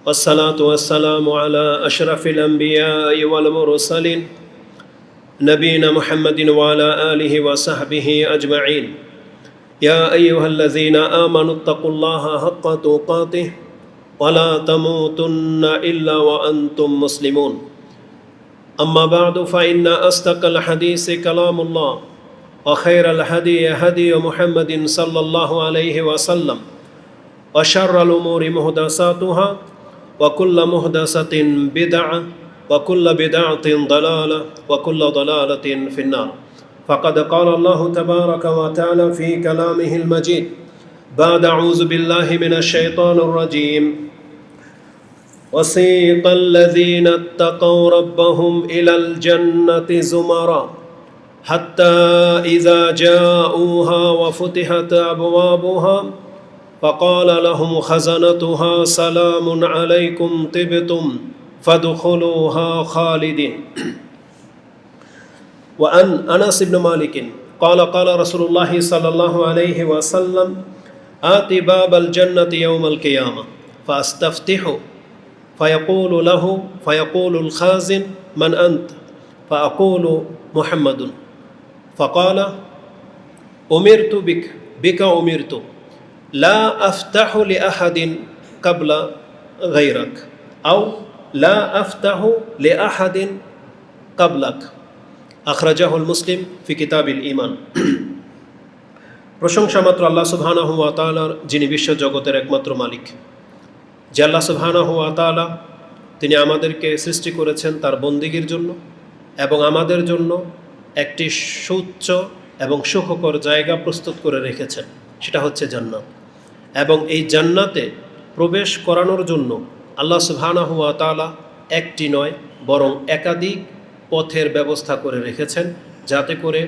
والصلاة والسلام على أشرف الأنبياء والمرسلين نبينا محمد وعلى آله وصحبه أجمعين يا أيها الذين آمنوا اتقوا الله حق تقاته ولا تموتن إلا وأنتم مسلمون أما بعد فإن أصدق الحديث كلام الله وخير الهدي هدي محمد صلى الله عليه وسلم وشر الأمور محدثاتها وكل محدثة بدعة وكل بدعة ضلالة وكل ضلالة في النار فقد قال الله تبارك وتعالى في كلامه المجيد بعد أعوذ بالله من الشيطان الرجيم وسيق الذين اتقوا ربهم إلى الجنة زمرا حتى إذا جاءوها وفتحت أبوابها فقال لهم خزنتها سلام عليكم طبتم فادخلوها خالدين وعن أنس بن مالك قال قال رسول الله صلى الله عليه وسلم آتي باب الجنة يوم القيامة فاستفتح فيقول الخازن من أنت فأقول محمد فقال أمرت بك أمرت لا أفتح لأحد قبل غيرك أو لا أفتح لأحد قبلك أخرجه المسلم في كتاب الإيمان প্রশংসা মাত্র আল্লাহ সুবহানাহু ওয়া তাআলার, যিনি বিশ্ব জগতের একমাত্র মালিক। যে আল্লাহ সুবহানাহু ওয়া তাআলা তিনি আমাদেরকে সৃষ্টি করেছেন তার বন্দিগির জন্য এবং আমাদের জন্য একটি সুউচ্চ এবং সুখকর জায়গা প্রস্তুত করে রেখেছেন, সেটা হচ্ছে জান্নাত। এবং এই জান্নাতে প্রবেশ করানোর জন্য আল্লাহ সুবহানাহু ওয়া তাআলা একটি নয় বরং একাধিক পথের ব্যবস্থা করে রেখেছেন, যাতে করে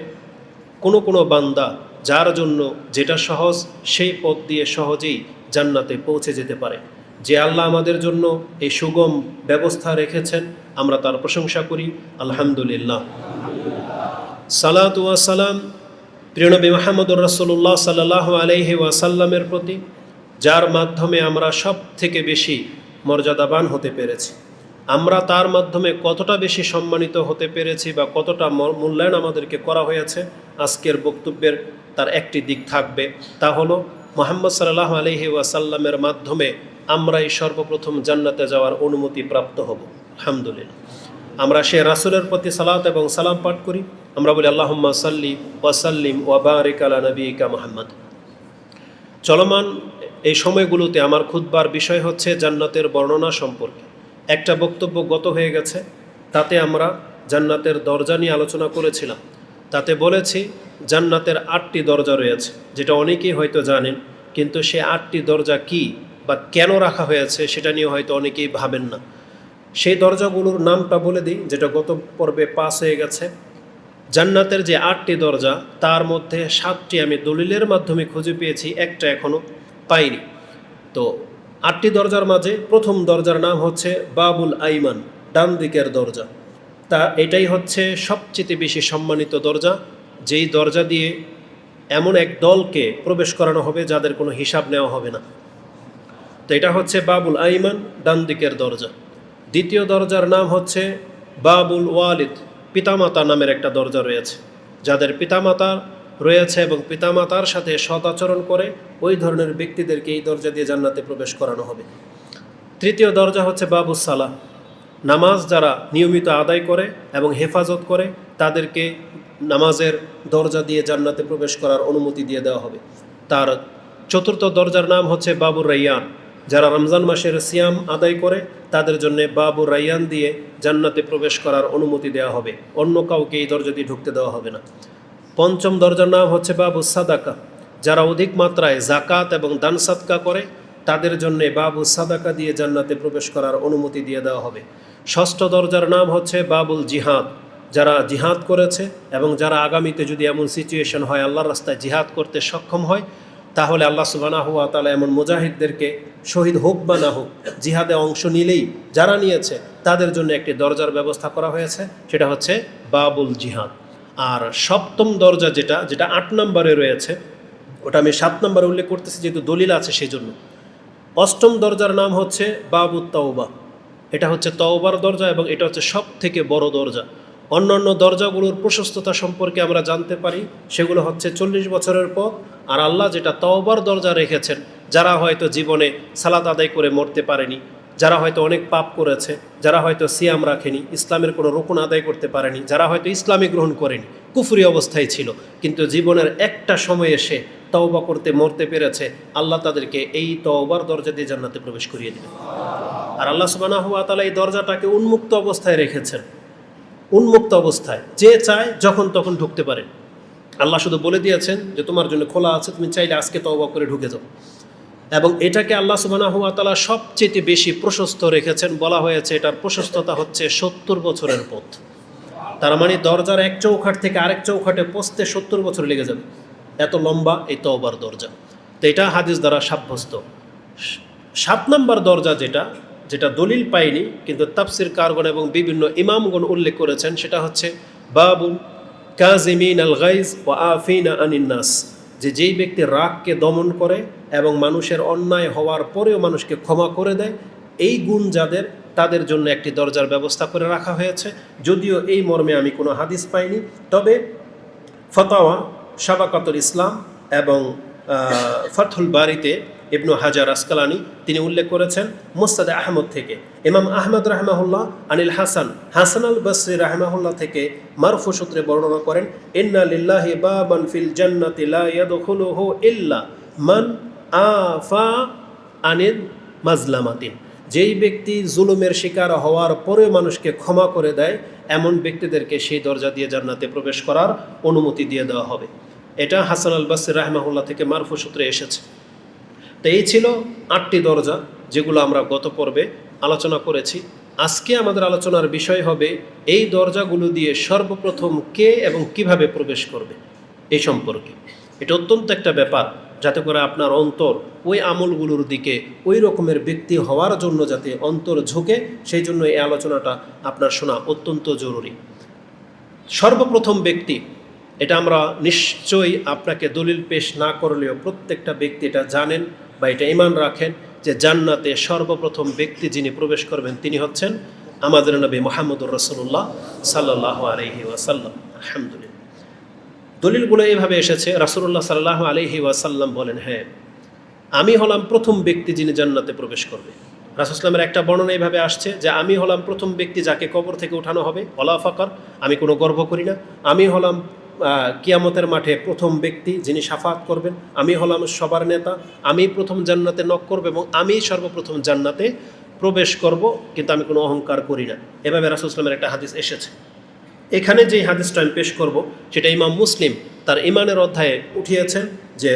কোনো বান্দা যার জন্য যেটা সহজ সেই পথ দিয়ে সহজেই জান্নাতে পৌঁছে যেতে পারে। যে আল্লাহ আমাদের জন্য এই সুগম ব্যবস্থা রেখেছেন, আমরা তার প্রশংসা করি, আলহামদুলিল্লাহ। সালাতু ওয়া সালাম প্রিয় নবী মুহাম্মদুর রাসূলুল্লাহ সাল্লাল্লাহু আলাইহি ওয়াসাল্লামের প্রতি, যার মাধ্যমে আমরা সব থেকে বেশি মর্যাদাবান হতে পেরেছি। আমরা তার মাধ্যমে কতটা বেশি সম্মানিত হতে পেরেছি বা কতটা মূল্যায়ন আমাদেরকে করা হয়েছে, আজকের বক্তব্যের তার একটি দিক থাকবে। তা হলো মুহাম্মদ সাল্লাল্লাহু আলাইহি ওয়াসাল্লামের মাধ্যমে আমরাই সর্বপ্রথম জান্নাতে যাওয়ার অনুমতি প্রাপ্ত হব, আলহামদুলিল্লাহ। আমরা সে রাসূলের প্রতি সালাত এবং সালাম পাঠ করি। আমরা বলি আল্লাহুম্মা সাল্লি ওয়া সাল্লিম ওয়া বারিক আলা নবিয়িকা মুহাম্মদ। চলমান এই সময়গুলোতে আমার খুতবার বিষয় হচ্ছে জান্নাতের বর্ণনা সম্পর্কে। একটা বক্তব্য গত হয়ে গেছে, তাতে আমরা জান্নাতের দরজা নিয়ে আলোচনা করেছিলাম। তাতে বলেছি জান্নাতের 8টি দরজা রয়েছে, যেটা অনেকেই হয়তো জানেন, কিন্তু সে 8টি দরজা কি বা কেন রাখা হয়েছে সেটা নিয়ে হয়তো অনেকেই ভাবেন না। সেই দরজাগুলোর নামটা বলে দিই, যেটা গত পর্বে পাস হয়ে গেছে। জান্নাতের যে 8টি দরজা, তার মধ্যে 7টি আমি দলিলের মাধ্যমে খুঁজে পেয়েছি, একটা এখনও পাইনি। তো 8টি দরজার মাঝে প্রথম দরজার নাম হচ্ছে বাবুল আইমান, ডান দিকের দরজা। তা এটাই হচ্ছে সবচেয়ে বেশি সম্মানিত দরজা, যেই দরজা দিয়ে এমন এক দলকে প্রবেশ করানো হবে যাদের কোনো হিসাব নেওয়া হবে না। তো এটা হচ্ছে বাবুল আইমান, ডান দিকের দরজা। দ্বিতীয় দরজার নাম হচ্ছে বাবুল ওয়ালিদ, পিতামাতা নামের একটা দরজা রয়েছে। যাদের পিতামাতা রয়েছে এবং পিতামাতার সাথে সৎ আচরণ করে, ওই ধরনের ব্যক্তিদেরকে এই দরজা দিয়ে জান্নাতে প্রবেশ করানো হবে। তৃতীয় দরজা হচ্ছে বাবুস সালাহ, নামাজ যারা নিয়মিত আদায় করে এবং হেফাজত করে, তাদেরকে নামাজের দরজা দিয়ে জান্নাতে প্রবেশ করার অনুমতি দিয়ে দেওয়া হবে। তার চতুর্থ দরজার নাম হচ্ছে বাবুর রাইয়ান, যারা রমজান মাসের সিয়াম আদায় করে তাদের জন্য বাবুর রাইয়ান দিয়ে জান্নাতে প্রবেশ করার অনুমতি দেওয়া হবে, অন্য কাউকে এই দরজা দিয়ে ঢুকতে দেওয়া হবে না। পঞ্চম দরজার নাম হচ্ছে বাবু সাদাকা, যারা অধিক মাত্রায় জাকাত এবং দান সাদকা করে তাদের জন্য বাবু সাদাকা দিয়ে জান্নাতে প্রবেশ করার অনুমতি দিয়ে দেওয়া হবে। ষষ্ঠ দরজার নাম হচ্ছে বাবুল জিহাদ, যারা জিহাদ করেছে এবং যারা আগামীতে যদি এমন সিচুয়েশন হয় আল্লাহর রাস্তায় জিহাদ করতে সক্ষম হয়, তাহলে আল্লাহ সুবহানাহু ওয়া তাআলা এমন মুজাহিদদেরকে শহীদ হোক বা না হোক, জিহাদে অংশ নিলেই যারা নিয়েছে তাদের জন্য একটি দরজার ব্যবস্থা করা হয়েছে, সেটা হচ্ছে বাবুল জিহাদ। আর সপ্তম দরজা যেটা 8 নম্বরে রয়েছে, ওটা আমি 7 নম্বরে উল্লেখ করতেছি যেহেতু দলিল আছে সেই জন্য। অষ্টম দরজার নাম হচ্ছে বাবুত তাওবা। এটা হচ্ছে তওবার দরজা এবং এটা হচ্ছে সব থেকে বড় দরজা। অন্যান্য দরজাগুলোর প্রশস্ততা সম্পর্কে আমরা জানতে পারি, সেগুলো হচ্ছে 40 বছরের পথ। আর আল্লাহ যেটা তওবার দরজা রেখেছেন, যারা হয়তো জীবনে সালাত আদায় করে মরতে পারেনি, যারা হয়তো অনেক পাপ করেছে, যারা হয়তো সিয়াম রাখেনি, ইসলামের কোনো রুকুন আদায় করতে পারেনি, যারা হয়তো ইসলামী গ্রহণ করেনি, কুফরি অবস্থায় ছিল, কিন্তু জীবনের একটা সময় এসে তওবা করতে মরতে পেরেছে, আল্লাহ তাদেরকে এই তওবার দরজা দিয়ে জান্নাতে প্রবেশ করিয়ে দিবেন। আর আল্লাহ সুবহানাহু ওয়া তাআলা এই দরজাটাকে উন্মুক্ত অবস্থায় রেখেছেন, উন্মুক্ত অবস্থায়, যে চায় যখন তখন ঢুকতে পারে। আল্লাহ শুধু বলে দিয়েছেন যে তোমার জন্য খোলা আছে, তুমি চাইলে আজকে তওবা করে ঢুকে যাও। এবং এটাকে আল্লাহ সুবহানাহু ওয়া তাআলা সবচেয়ে বেশি প্রশস্ত রেখেছেন। বলা হয়েছে এটার প্রশস্ততা হচ্ছে 70 বছরের পথ। তার মানে দরজার এক চৌখাট থেকে আরেক চৌখাটে পৌঁছতে 70 বছর লেগে যাবে, এত লম্বা এই তওবার দরজা। তো এটা হাদিস দ্বারা সাব্যস্ত। 7 নম্বর দরজা যেটা যেটা দলিল পায়নি কিন্তু তাফসির কারগণ এবং বিভিন্ন ইমামগণ উল্লেখ করেছেন, সেটা হচ্ছে বাবু কাজিমিন আল গাইজ ওয়া আফিনা আনিন নাস, যে যেই ব্যক্তি রাগকে দমন করে এবং মানুষের অন্যায় হওয়ার পরেও মানুষকে ক্ষমা করে দেয়, এই গুণ যাদের, তাদের জন্য একটি দরজার ব্যবস্থা করে রাখা হয়েছে। যদিও এই মর্মে আমি কোনো হাদিস পাইনি, তবে ফতাওয়া শাবাকাতুল ইসলাম এবং ফাথুল বারিতে ইবনু হাজার আসকালানি তিনি উল্লেখ করেছেন মুসনাদে আহমদ থেকে, ইমাম আহমদ রাহমাহুল্লাহ আনিল হাসান আল বসরি রাহমাহুল্লাহ থেকে মারফু সূত্রে বর্ণনা করেন, ইন্না লিল্লাহি বাবান ফিল জান্নাতি লা ইয়াদখুলুহু ইল্লা মান আফা আনিল মাজলামাতিন, যেই ব্যক্তি জুলুমের শিকার হওয়ার পরেও মানুষকে ক্ষমা করে দেয়, এমন ব্যক্তিদেরকে সেই দরজা দিয়ে জান্নাতে প্রবেশ করার অনুমতি দিয়ে দেওয়া হবে। এটা হাসান আল বসরি রাহমাহুল্লাহ থেকে মারফু সূত্রে এসেছে। তো এই ছিল 8টি দরজা যেগুলো আমরা গত পর্বে আলোচনা করেছি। আজকে আমাদের আলোচনার বিষয় হবে এই দরজাগুলো দিয়ে সর্বপ্রথম কে এবং কিভাবে প্রবেশ করবে এই সম্পর্কে। এটা অত্যন্ত একটা ব্যাপার, যাতে করে আপনার অন্তর ওই আমলগুলোর দিকে, ওই রকমের ব্যক্তি হওয়ার জন্য যাতে অন্তর ঝুঁকে, সেই জন্য এই আলোচনাটা আপনার শোনা অত্যন্ত জরুরি। সর্বপ্রথম ব্যক্তি, এটা আমরা নিশ্চয়ই আপনাকে দলিল পেশ না করলেও প্রত্যেকটা ব্যক্তি এটা জানেন বা এটা ঈমান রাখেন যে জান্নাতে সর্বপ্রথম ব্যক্তি যিনি প্রবেশ করবেন তিনি হচ্ছেন আমাদের নবী মুহাম্মদুর রাসূলুল্লাহ সাল্লাল্লাহু আলাইহি ওয়াসাল্লাম। আলহামদুলিল্লাহ, দলিলগুলো এইভাবে এসেছে। রাসূলুল্লাহ সাল্লাল্লাহু আলাইহি ওয়াসাল্লাম বলেন, হ্যাঁ, আমি হলাম প্রথম ব্যক্তি যিনি জান্নাতে প্রবেশ করবে। রাসূল সাল্লামের একটা বর্ণনা এইভাবে আসছে যে আমি হলাম প্রথম ব্যক্তি যাকে কবর থেকে উঠানো হবে, ওয়ালা ফাকার, আমি কোনো গর্ব করি না। আমি হলাম কিয়ামতের মাঠে প্রথম ব্যক্তি যিনি শাফাত করবেন। আমি হলাম সবার নেতা, আমি প্রথম জান্নাতে নক করব এবং আমি সর্বপ্রথম জান্নাতে প্রবেশ করব, কিন্তু আমি কোনো অহংকার করি না। এভাবে রাসূল সাল্লামের একটা হাদিস এসেছে। এখানে যেই হাদিসটা আমি পেশ করব সেটা ইমাম মুসলিম তার ইমানের অধ্যায়ে উঠিয়েছেন যে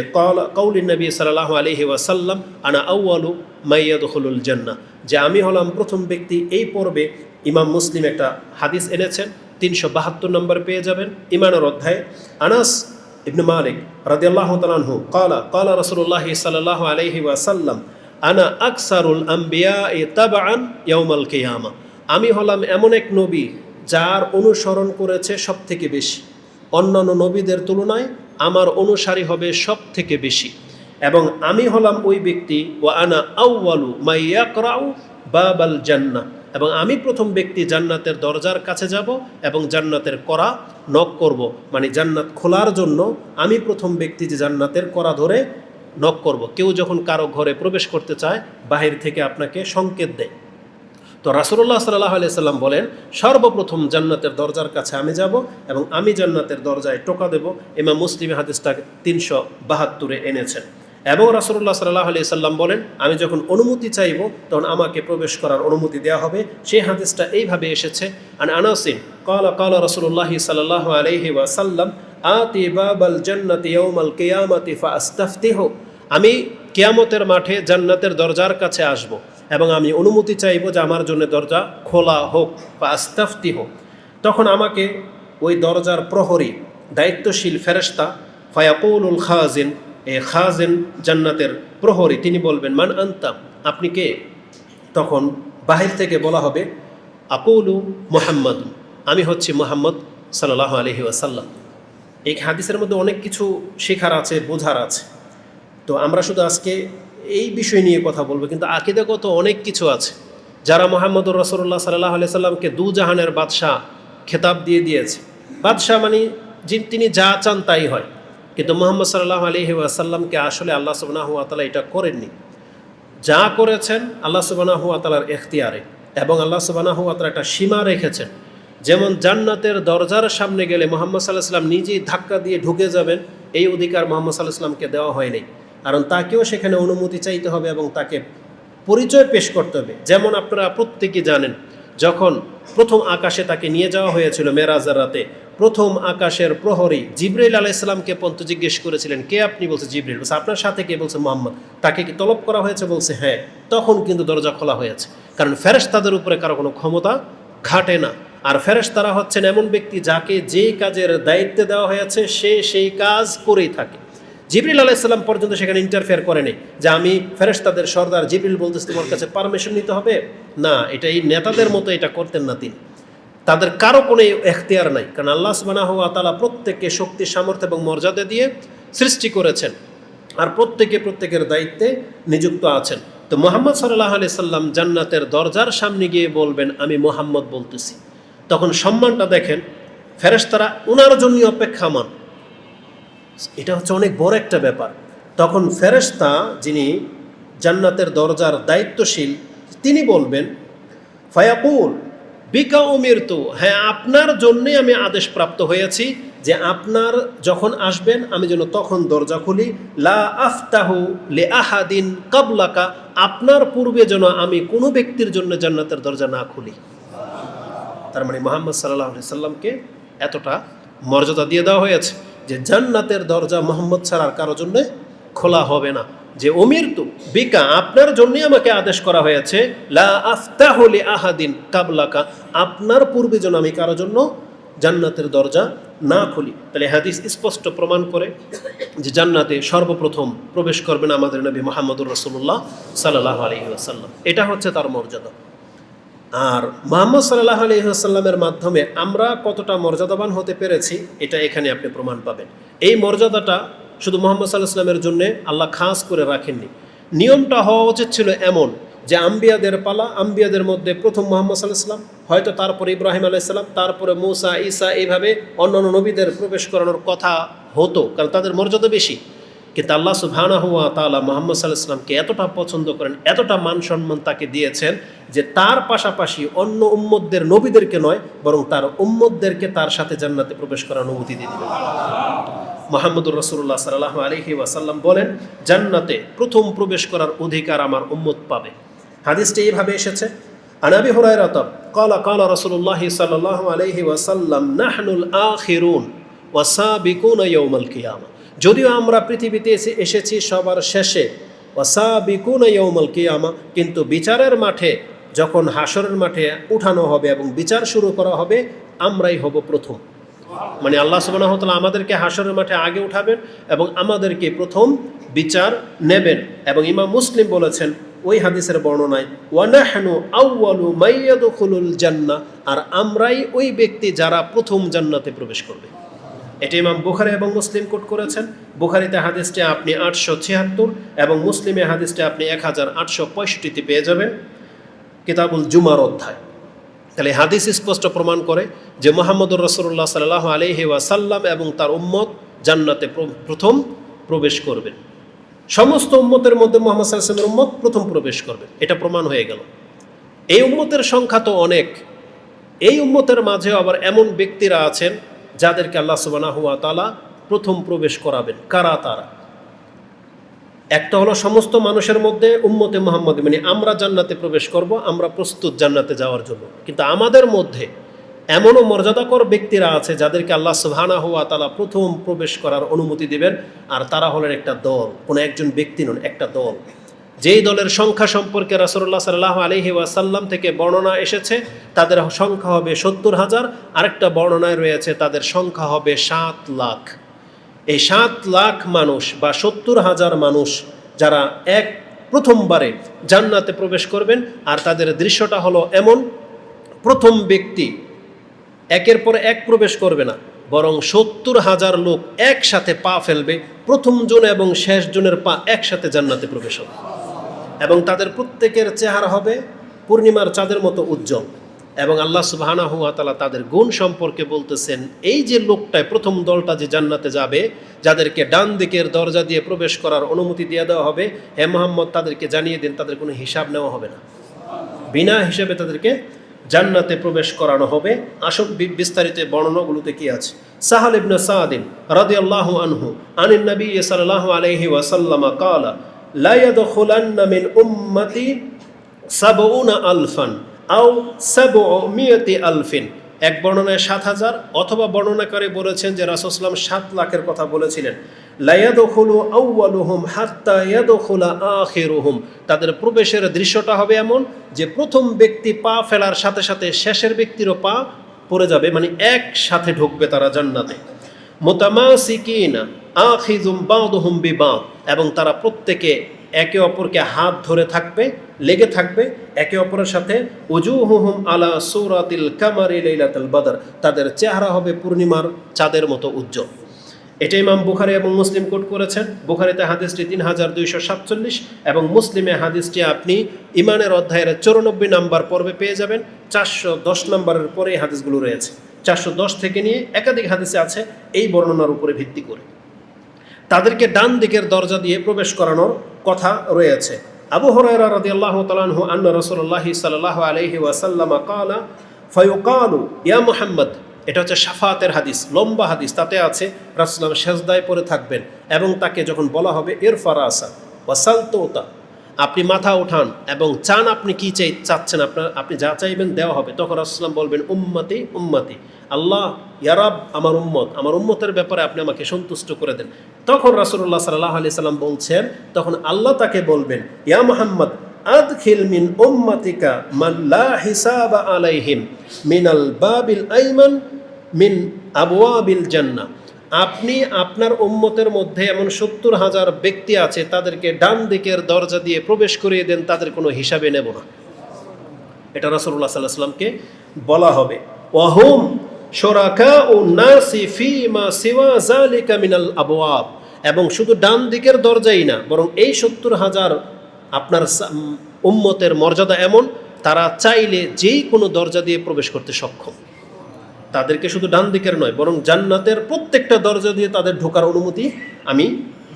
কাউলিন নবী সাল্লাল্লাহু আলাইহি ওয়াসাল্লাম আনা আউয়ালু মাইয়াদখুলুল জান্নাহ, যে আমি হলাম প্রথম ব্যক্তি। এই পর্বে ইমাম মুসলিম একটা হাদিস এনেছেন, 372 নম্বর পেয়ে যাবেন ইমানের অধ্যায়ে। আনাস ইবনে মালিক রাদিয়াল্লাহু তাআলা আনহু ক্বালা রাসূলুল্লাহ সাল্লাল্লাহু আলাইহি ওয়াসাল্লাম আনা আকসারুল আমবিয়া'i তাবআন ইয়াউমাল কিয়ামা, আমি হলাম এমন এক নবী যার অনুসরণ করেছে সব থেকে বেশি, অন্যান্য নবীদের তুলনায় আমার অনুসারী হবে সব থেকে বেশি। এবং আমি হলাম ওই ব্যক্তি ওয়া আনা আউয়ালু মাই ইয়াকরাউ বাবাল জান্নাহ, এবং আমি প্রথম ব্যক্তি জান্নাতের দরজার কাছে যাব এবং জান্নাতের করা নক করব, মানে জান্নাত খোলার জন্য আমি প্রথম ব্যক্তি যে জান্নাতের করা ধরে নক করব। কেউ যখন কারো ঘরে প্রবেশ করতে চায় বাহির থেকে আপনাকে সংকেত দেয়। তো রাসূলুল্লাহ সাল্লাল্লাহু আলাইহি সাল্লাম বলেন সর্বপ্রথম জান্নাতের দরজার কাছে আমি যাব এবং আমি জান্নাতের দরজায় টোকা দেব। ইমাম মুসলিম হাদিসটা 372-এ এনেছেন। এবং রাসূলুল্লাহ সাল্লাল্লাহু আলাইহি সাল্লাম বলেন আমি যখন অনুমতি চাইব তখন আমাকে প্রবেশ করার অনুমতি দেওয়া হবে। সেই হাদিসটা এইভাবে এসেছে, আন আনাসিন ক্বালা রাসূলুল্লাহ সাল্লাল্লাহু আলাইহি ওয়াসাল্লাম আতি বাবাল জান্নাতি ইয়াউমাল কিয়ামাতি ফাআস্তাফতিহু, আমি কিয়ামতের মাঠে জান্নাতের দরজার কাছে আসব এবং আমি অনুমতি চাইব যে আমার জন্য দরজা খোলা হোক, ফাআস্তাফতিহু, তখন আমাকে ওই দরজার প্রহরী দায়িত্বশীল ফেরেশতা ফায়াকুলুল খাজিন, এই খাজেন জান্নাতের প্রহরী তিনি বলবেন মান আনতা, আপনি কে? তখন বাহির থেকে বলা হবে আকুলু মুহাম্মাদ, আমি হচ্ছি মুহাম্মদ সাল্লাল্লাহু আলাইহি ওয়াসাল্লাম। এই হাদিসের মধ্যে অনেক কিছু শেখার আছে, বোঝার আছে। তো আমরা শুধু আজকে এই বিষয় নিয়ে কথা বলবো, কিন্তু আকীদাগত অনেক কিছু আছে। যারা মুহাম্মদুর রাসূলুল্লাহ সাল্লাল্লাহু আলাইহি সাল্লামকে দু জাহানের বাদশাহ খেতাব দিয়ে দিয়েছে, বাদশাহ মানে তিনি যা চান তাই হয়, কিন্তু মুহাম্মদ সাল্লাল্লাহু আলাইহি ওয়াসাল্লামকে আসলে আল্লাহ সুবহানাহু ওয়া তাআলা এটা করেননি। যা করেছেন আল্লাহ সুবহানাহু ওয়া তাআলার এখতিয়ারে, এবং আল্লাহ সুবহানাহু ওয়া তাআলা একটা সীমা রেখেছেন। যেমন জান্নাতের দরজার সামনে গেলে মুহাম্মদ সাল্লাল্লাহু আলাইহি ওয়াসাল্লাম নিজেই ধাক্কা দিয়ে ঢুকে যাবেন, এই অধিকার মুহাম্মদ সাল্লাল্লাহু আলাইহি ওয়াসাল্লামকে দেওয়া হয়নি, কারণ তাকেও সেখানে অনুমতি চাইতে হবে এবং তাকে পরিচয় পেশ করতে হবে। যেমন আপনারা প্রত্যেকে জানেন, যখন প্রথম আকাশে তাকে নিয়ে যাওয়া হয়েছিল মেরাজের রাতে, প্রথম আকাশের প্রহরী জিবরাইল আলাইহিস সালামকে পর্যন্ত জিজ্ঞেস করেছিলেন, কে আপনি? বলছে জিবরাইল। বলছে আপনার সাথে কে? বলছে মুহাম্মদ। তাকে কি তলব করা হয়েছে? বলছে হ্যাঁ। তখন কিন্তু দরজা খোলা হয়েছে, কারণ ফেরেশতাদের উপরে কারো কোনো ক্ষমতা ঘাটে না। আর ফেরেশতারা হচ্ছেন এমন ব্যক্তি যাকে যে কাজের দায়িত্ব দেওয়া হয়েছে সে সেই কাজ করেই থাকে। জিবরিল আলাইহিস সালাম পর্যন্ত সেখানে ইন্টারফেয়ার করেনি যে আমি ফেরেশতাদের সর্দার জিবরিল বলতেছি তোমার কাছে পারমিশন নিতে হবে, না, এটা এই নেতাদের মতো এটা করতেন না তিনি। তাদের কারো কোনো এখতিয়ার নাই, কারণ আল্লাহ সুবহানাহু ওয়া তাআলা প্রত্যেককে শক্তি, সামর্থ্য এবং মর্যাদা দিয়ে সৃষ্টি করেছেন, আর প্রত্যেকের দায়িত্বে নিযুক্ত আছেন। তো মুহাম্মদ সাল্লাল্লাহু আলাইহি সাল্লাম জান্নাতের দরজার সামনে গিয়ে বলবেন আমি মুহাম্মদ বলতেছি, তখন সম্মানটা দেখেন, ফেরেশতারা ওনার জন্য অপেক্ষামান। এটা হচ্ছে অনেক বড় একটা ব্যাপার। তখন ফেরেশতা যিনি জান্নাতের দরজার দায়িত্বশীল তিনি বলবেন ফায়াকুল বিকা উমিরতু, হ্যাঁ আপনার জন্যে আমি আদেশপ্রাপ্ত হয়েছি যে আপনার যখন আসবেন আমি যেন তখন দরজা খুলি। লা আফতাহু লি আহাদিন কাবলাকা, আপনার পূর্বে যেন আমি কোনো ব্যক্তির জন্য জান্নাতের দরজা না খুলি। তার মানে মুহাম্মদ সাল্লাল্লাহু আলাইহি সাল্লামকে এতটা মর্যাদা দিয়ে দেওয়া হয়েছে যে জান্নাতের দরজা মুহাম্মদ ছাড়া আর কারোর জন্য খোলা হবে না। যে উমিরতু বিকা, আপনার জন্যই আমাকে আদেশ করা হয়েছে, লা আফতাহু লি আহাদিন কাবলাকা, আপনার পূর্বে যেন আমি কারোর জন্য জান্নাতের দরজা না খুলি। তাহলে হাদিস স্পষ্ট প্রমাণ করে যে জান্নাতে সর্বপ্রথম প্রবেশ করবেন আমাদের নবী মুহাম্মদুর রাসূলুল্লাহ সাল্লাল্লাহু আলাইহি ওয়াসাল্লাম। এটা হচ্ছে তার মর্যাদা। আর মুহাম্মদ সাল্লাল্লাহু আলাইহি ওয়াসাল্লামের মাধ্যমে আমরা কতটা মর্যাদাবান হতে পেরেছি এটা এখানে আপনি প্রমাণ পাবেন। এই মর্যাদাটা শুধু মুহাম্মদ সাল্লাল্লাহু আলাইহি ওয়াসাল্লামের জন্য আল্লাহ খাস করে রাখেননি। নিয়মটা হওয়া উচিত ছিল এমন যে আম্বিয়াদের পালা, আম্বিয়াদের মধ্যে প্রথম মুহাম্মদ সাল্লাল্লাহু আলাইহি ওয়াসাল্লাম, হয়তো তারপরে ইব্রাহিম আলাইহিস সালাম, তারপরে মূসা, ঈসা, এইভাবে অন্যান্য নবীদের প্রবেশ করানোর কথা হতো, কারণ তাদের মর্যাদা বেশি। কিন্তু আল্লাহ সুবহানাহু ওয়া তাআলা মুহাম্মদ সাল্লাল্লাহু আলাইহি ওয়াসাল্লামকে এতটা পছন্দ করেন, এতটা মান সম্মান তাকে দিয়েছেন যে তার পাশাপাশি অন্য উম্মতদের নবীদেরকে নয়, বরং তার উম্মতদেরকে তার সাথে জান্নাতে প্রবেশ করার অনুমতি দিয়ে দিলেন। মুহাম্মদুর রাসূলুল্লাহ সাল্লাল্লাহু আলাইহি ওয়াসাল্লাম বলেন, জান্নাতে প্রথম প্রবেশ করার অধিকার আমার উম্মত পাবে। হাদিসটি এইভাবে এসেছে, আন আবি হুরায়রা ক্বালা ক্বালা রাসূলুল্লাহ সাল্লাল্লাহু আলাইহি ওয়াসাল্লাম নাহনুল আখিরুন ওয়া সাবিকুনা ইয়াউমাল কিয়ামা, যদিও আমরা পৃথিবীতে এসেছি সবার শেষে, ওয়া সাবিকুনা ইয়াউমাল কিয়ামা, কিন্তু বিচারের মাঠে যখন হাসরের মাঠে উঠানো হবে এবং বিচার শুরু করা হবে আমরাই হব প্রথম। মানে আল্লাহ সুবহানাহু ওয়া তাআলা আমাদেরকে হাসরের মাঠে আগে উঠাবেন এবং আমাদেরকে প্রথম বিচার নেবেন। এবং ইমাম মুসলিম বলেছেন ওই হাদিসের বর্ণনায়, ওয়া নাহনু আউয়ালু মাইয়াদখুলুল জান্নাহ, আর আমরাই ওই ব্যক্তি যারা প্রথম জান্নাতে প্রবেশ করবে। এটা ইমাম বুখারী এবং মুসলিম কোট করেছেন। বুখারীতে হাদিসটি আপনি 876 এবং মুসলিমে হাদিসটি আপনি 1865 পেয়ে যাবেন, কিতাবুল জুমার অধ্যায়। তাহলে হাদিস স্পষ্ট প্রমাণ করে যে মুহাম্মদুর রাসূলুল্লাহ সাল্লাল্লাহু আলাইহি ওয়াসাল্লাম এবং তার উম্মত জান্নাতে প্রথম প্রবেশ করবেন। সমস্ত উম্মতের মধ্যে মুহাম্মদ সাল্লাল্লাহু আলাইহি ওয়াসাল্লামের উম্মত প্রথম প্রবেশ করবে, এটা প্রমাণ হয়ে গেল। এই উম্মতের সংখ্যা তো অনেক, এই উম্মতের মাঝে আবার এমন ব্যক্তিরা আছেন যাদেরকে আল্লাহ সুবহানাহু ওয়া তাআলা প্রথম প্রবেশ করাবেন। কারা তারা? একটা হলো সমস্ত মানুষের মধ্যে উম্মতে মুহাম্মদ, মানে আমরা জান্নাতে প্রবেশ করব, আমরা প্রস্তুত জান্নাতে যাওয়ার জন্য। কিন্তু আমাদের মধ্যে এমনও মর্যাদাকর ব্যক্তিরা আছে যাদেরকে আল্লাহ সুবহানাহু ওয়া তাআলা প্রথম প্রবেশ করার অনুমতি দিবেন, আর তারা হলেন একটা দল, কোনো একজন ব্যক্তি নন, একটা দল। যেই দলের সংখ্যা সম্পর্কে রাসূলুল্লাহ সাল্লাল্লাহু আলাইহি ওয়াসাল্লাম থেকে বর্ণনা এসেছে তাদের সংখ্যা হবে 70,000, আরেকটা বর্ণনায় রয়েছে তাদের সংখ্যা হবে 7 লাখ। এই 7 লাখ মানুষ বা 70,000 মানুষ যারা প্রথমবারে জান্নাতে প্রবেশ করবেন, আর তাদের দৃশ্যটা হলো এমন, প্রথম ব্যক্তি একের পর এক প্রবেশ করবে না, বরং 70,000 লোক একসাথে পা ফেলবে, প্রথম জন এবং শেষ জনের পা একসাথে জান্নাতে প্রবেশ হবে, এবং তাদের প্রত্যেকের চেহারা হবে পূর্ণিমার চাঁদের মতো উজ্জ্বল। এবং আল্লাহ সুবহানাহু ওয়া তাআলা তাদের গুণ সম্পর্কে বলতেছেন, এই যে লোকটায় প্রথম দলটা যে জান্নাতে যাবে, যাদেরকে ডান দিকের দরজা দিয়ে প্রবেশ করার অনুমতি দিয়ে দেওয়া হবে, হে মুহাম্মদ তাদেরকে জানিয়ে দিন তাদের কোনো হিসাব নেওয়া হবে না, বিনা হিসেবে তাদেরকে জান্নাতে প্রবেশ করানো হবে। আসল বিস্তারিত বর্ণনাগুলোতে কি আছে? সাহাল ইবনে সাদ রাদিয়াল্লাহু আনহু আনিন নবী সাল্লাল্লাহু আলাইহি ওয়াসাল্লাম ক্বালা লা ইয়াদখুলান্না মিন উম্মতি ৭০ আলফান আও ৭০০ আলফিন। এক বর্ণনায় ৭,০০০, অথবা বর্ণনাকারী বলেছেন যে রাসূল সাল্লাল্লাহু আলাইহি ওয়াসাল্লাম ৭ লাখের কথা বলেছিলেন। লা ইয়াদখুলু আউয়ালুহুম হাত্তা ইয়াদখুলা আখিরুহুম। তাদের প্রবেশের দৃশ্যটা হবে এমন যে প্রথম ব্যক্তি পা ফেলার সাথে সাথে শেষের ব্যক্তিরও পা পড়ে যাবে, মানে একসাথে ঢুকবে তারা জান্নাতে। মুতামাসিকিনা আখিযুম বা'দুহুম বিবা'দ, এবং তারা প্রত্যেকে একে অপরকে হাত ধরে থাকবে, লেগে থাকবে একে অপরের সাথে। উজুহুহুম আলা সূরাতিল কামারি লাইলাতুল বদর, তাদের চেহারা হবে পূর্ণিমার চাঁদের মতো উজ্জ্বল। এটা ইমাম বুখারী এবং মুসলিম কোট করেছেন। বুখারীতে হাদিসটি 3247 এবং মুসলিমে হাদিসটি আপনি ইমানের অধ্যায়ের 94 নম্বর পর্বে পেয়ে যাবেন। 410 নম্বরের পরে এই হাদিসগুলো রয়েছে। 410 থেকে নিয়ে একাধিক হাদিসে আছে এই বর্ণনার উপরে ভিত্তি করে। তাদেরকে ডান দিকের দরজা দিয়ে প্রবেশ করানোর কথা রয়েছে। আবু হুরায়রা রাদিয়াল্লাহু তাআলা আনহু আন্না রাসূলুল্লাহ সাল্লাল্লাহু আলাইহি ওয়াসাল্লাম ক্বালা ফায়ুকালু ইয়া মুহাম্মদ, এটা হচ্ছে শাফাতের হাদিস, লম্বা হাদিস। তাতে আছে রাসূলুল্লাহ সেজদায় পড়ে থাকবেন এবং তাকে যখন বলা হবে ইরফা রাসা ওয়াসাল তুতা, আপনি মাথা ওঠান এবং চান আপনি কি চাচ্ছেন, আপনি যা চাইবেন দেওয়া হবে, তখন রাসূলুল্লাহ বলবেন উম্মতি উম্মতি, আল্লাহ ইয়া রাব আমার উম্মতের ব্যাপারে আপনি আমাকে সন্তুষ্ট করে দেন। তখন রাসূলুল্লাহ সাল্লাল্লাহু আলাইহি সাল্লাম বলছেন, তখন আল্লাহ তাকে বলবেন ইয়া মুহাম্মদ আদখিল মিন উম্মাতিকা মান লা হিসাবা আলাইহিম মিনাল বাবিল আইমান মিন আবওয়াবিল জান্নাহ। আপনি আপনার উম্মতের মধ্যে এমন ৭০,০০০ ব্যক্তি আছে, তাদেরকে ডান দিকের দরজা দিয়ে প্রবেশ করিয়ে দেন, তাদের কোনো হিসাবে নেব না। এটা রাসূলুল্লাহ সাল্লাল্লাহু আলাইহি সাল্লামকে বলা হবে। ওয়াহুম শুরাকাউ নাসি ফীমা সিওয়া যালিকা মিনাল আবওয়াব, এবং শুধু ডান দিকের দরজাই না, বরং এই ৭০,০০০ আপনার উম্মতের মর্যাদা এমন, তারা চাইলে যেই কোনো দরজা দিয়ে প্রবেশ করতে সক্ষম। তাদেরকে শুধু ডান দিকের নয়, বরং জান্নাতের প্রত্যেকটা দরজা দিয়ে তাদের ঢোকার অনুমতি আমি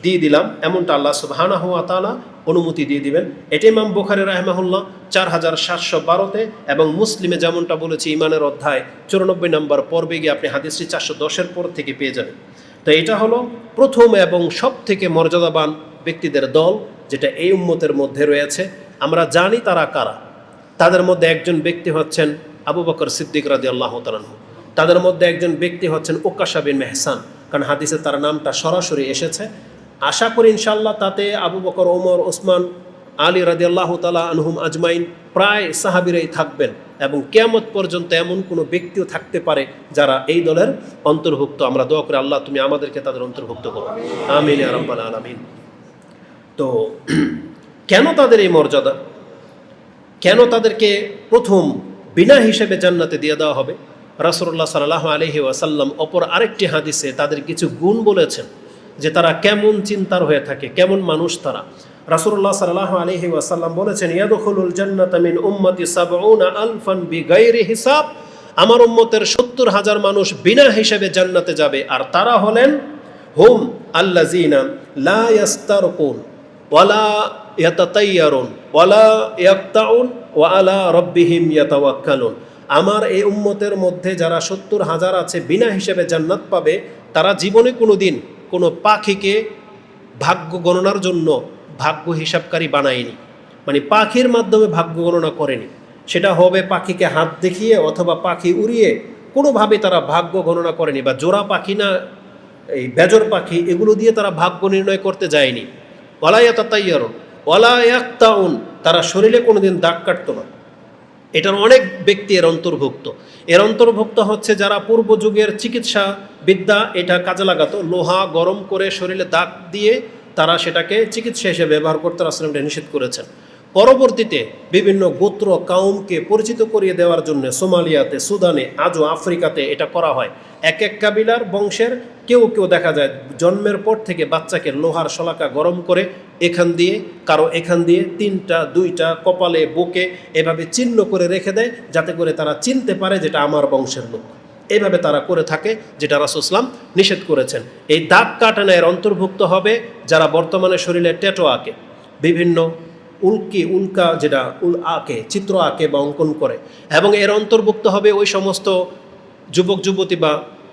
দিয়ে দিলাম, এমনটা আল্লাহ সুবহানাহু ওয়া তাআলা অনুমতি দিয়ে দিবেন। এটা ইমাম বুখারী রাহিমাহুল্লাহ 4712-তে এবং মুসলিমে যেমনটা বলেছি ইমানের অধ্যায় 94 নম্বর পর্বে গিয়ে আপনি হাদিসটি 410-এর পর থেকে পেয়ে যাবেন। তো এটা হলো প্রথম এবং সব থেকে মর্যাদাবান ব্যক্তিদের দল, যেটা এই উম্মতের মধ্যে রয়েছে। আমরা জানি তারা কারা। তাদের মধ্যে একজন ব্যক্তি হচ্ছেন আবু বকর সিদ্দিক রাদিয়াল্লাহু তাআলা আনহু। তাদের মধ্যে একজন ব্যক্তি হচ্ছেন উকাশা বিন মেহসান, কারণ হাদিসে তার নামটা সরাসরি এসেছে। আশা করি ইনশাআল্লাহ তাতে আবু বকর, ওমর, ওসমান, আলী রাদিয়াল্লাহু তাআলা আনহুম আজমাইন প্রায় সাহাবীরাই থাকবেন, এবং কিয়ামত পর্যন্ত এমন কোনো ব্যক্তিও থাকতে পারে যারা এই দলের অন্তর্ভুক্ত। আমরা দোয়া করি আল্লাহ তুমি আমাদেরকে তাদের অন্তর্ভুক্ত করো, আমিন ইয়া রাব্বাল আলামিন। তো কেন তাদের এই মর্যাদা, কেন তাদেরকে প্রথম বিনা হিসেবে জান্নাতে দিয়ে দেওয়া হবে? রাসূলুল্লাহ সাল্লাল্লাহু আলাইহি ওয়াসাল্লাম অপর আরেকটি হাদিসে তাদের কিছু গুণ বলেছেন, যে তারা কেমন চিন্তার হয়ে থাকে, কেমন মানুষ তারা। রাসূলুল্লাহ সাল্লাল্লাহু আলাইহি ওয়াসাল্লাম বলেছেন ইয়াদখুলুল জান্নাতা মিন উম্মতি ৭০ আলফান বিগাইরি হিসাব, আমার উম্মতের ৭০,০০০ মানুষ বিনা হিসেবে জান্নাতে যাবে। আর তারা হলেন হুম আল্লাযিনা লা ইয়াস্তারকুন ওয়ালা ইয়াতাতাইয়ারুন ওয়ালা ইয়াকতাউন ওয়া আলা রাব্বিহিম ইয়াতাওয়াক্কালুন। আমার এই উম্মতের মধ্যে যারা ৭০,০০০ আছে বিনা হিসেবে জান্নাত পাবে, তারা জীবনে কোনো দিন কোনো পাখিকে ভাগ্য গণনার জন্য ভাগ্য হিসাবকারী বানায়নি, মানে পাখির মাধ্যমে ভাগ্য গণনা করেনি। সেটা হবে পাখিকে হাত দেখিয়ে অথবা পাখি উড়িয়ে, কোনোভাবে তারা ভাগ্য গণনা করেনি। বা জোড়া পাখি না এই বেজর পাখি, এগুলো দিয়ে তারা ভাগ্য নির্ণয় করতে যায়নি। ওয়ালা ইয়াতাতাইয়ারুন ওয়ালা ইয়াকতাউন, তারা শরীরে কোনোদিন দাগ কাটতো না। এটার অনেক ব্যক্তি এর অন্তর্ভুক্ত। এর অন্তর্ভুক্ত হচ্ছে যারা পূর্ব যুগের চিকিৎসা বিদ্যা এটা কাজে লাগাতো, লোহা গরম করে শরীরে দাগ দিয়ে তারা সেটাকে চিকিৎসা হিসেবে ব্যবহার করতে রাসূল নিষেধ করেছেন। পরবর্তীতে বিভিন্ন গোত্র কাউমকে পরিচিত করিয়ে দেওয়ার জন্য সোমালিয়াতে, সুদানে, আজও আফ্রিকাতে এটা করা হয়। এক এক কাবিলার বংশের কেউ কেউ দেখা যায় জন্মের পর থেকে বাচ্চাকে লোহার শলাকা গরম করে এখান দিয়ে কারো এখান দিয়ে 3টা 2টা কপালে, বুকে এভাবে চিহ্ন করে রেখে দেয়, যাতে করে তারা চিনতে পারে যেটা আমার বংশের লোক। এইভাবে তারা করে থাকে, যেটা রাসূল ইসলাম নিষেধ করেছেন। এই দাগ কাটানো এর অন্তর্ভুক্ত হবে যারা বর্তমানে শরীরে ট্যাটু আঁকে, বিভিন্ন উল্কা যেটা আঁকে, চিত্র আঁকে বা অঙ্কন করে, এবং এর অন্তর্ভুক্ত হবে ওই সমস্ত যুবক যুবতী বা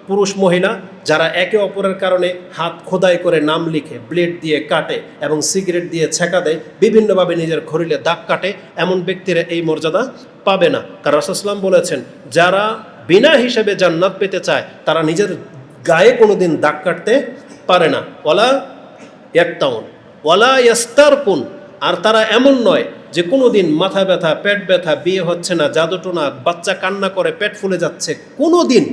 পুরুষ মহিলা যারা একে অপরের কারণে হাত খোদাই করে নাম লিখে, ব্লেড দিয়ে কাটে এবং সিগারেট দিয়ে ছেঁকা দেয়, বিভিন্নভাবে নিজের শরীরে দাগ কাটে। এমন ব্যক্তিরা এই মর্যাদা পাবে না। কারণ রাসূল সাল্লাল্লাহু আলাইহি ওয়াসাল্লাম বলেছেন, যারা বিনা হিসেবে জান্নাত পেতে চায় তারা নিজের গায়ে কোনোদিন দাগ কাটতে পারে না। ওয়ালা ইয়াক্তাউন ওয়ালা ইয়াস্তারকুন, আর তারা এমন নয় যে কোনো দিন মাথা ব্যথা, পেট ব্যথা, বিয়ে হচ্ছে না, জাদুটোনা, বাচ্চা কান্না করে পেট ফুলে যাচ্ছে, কোনো দিন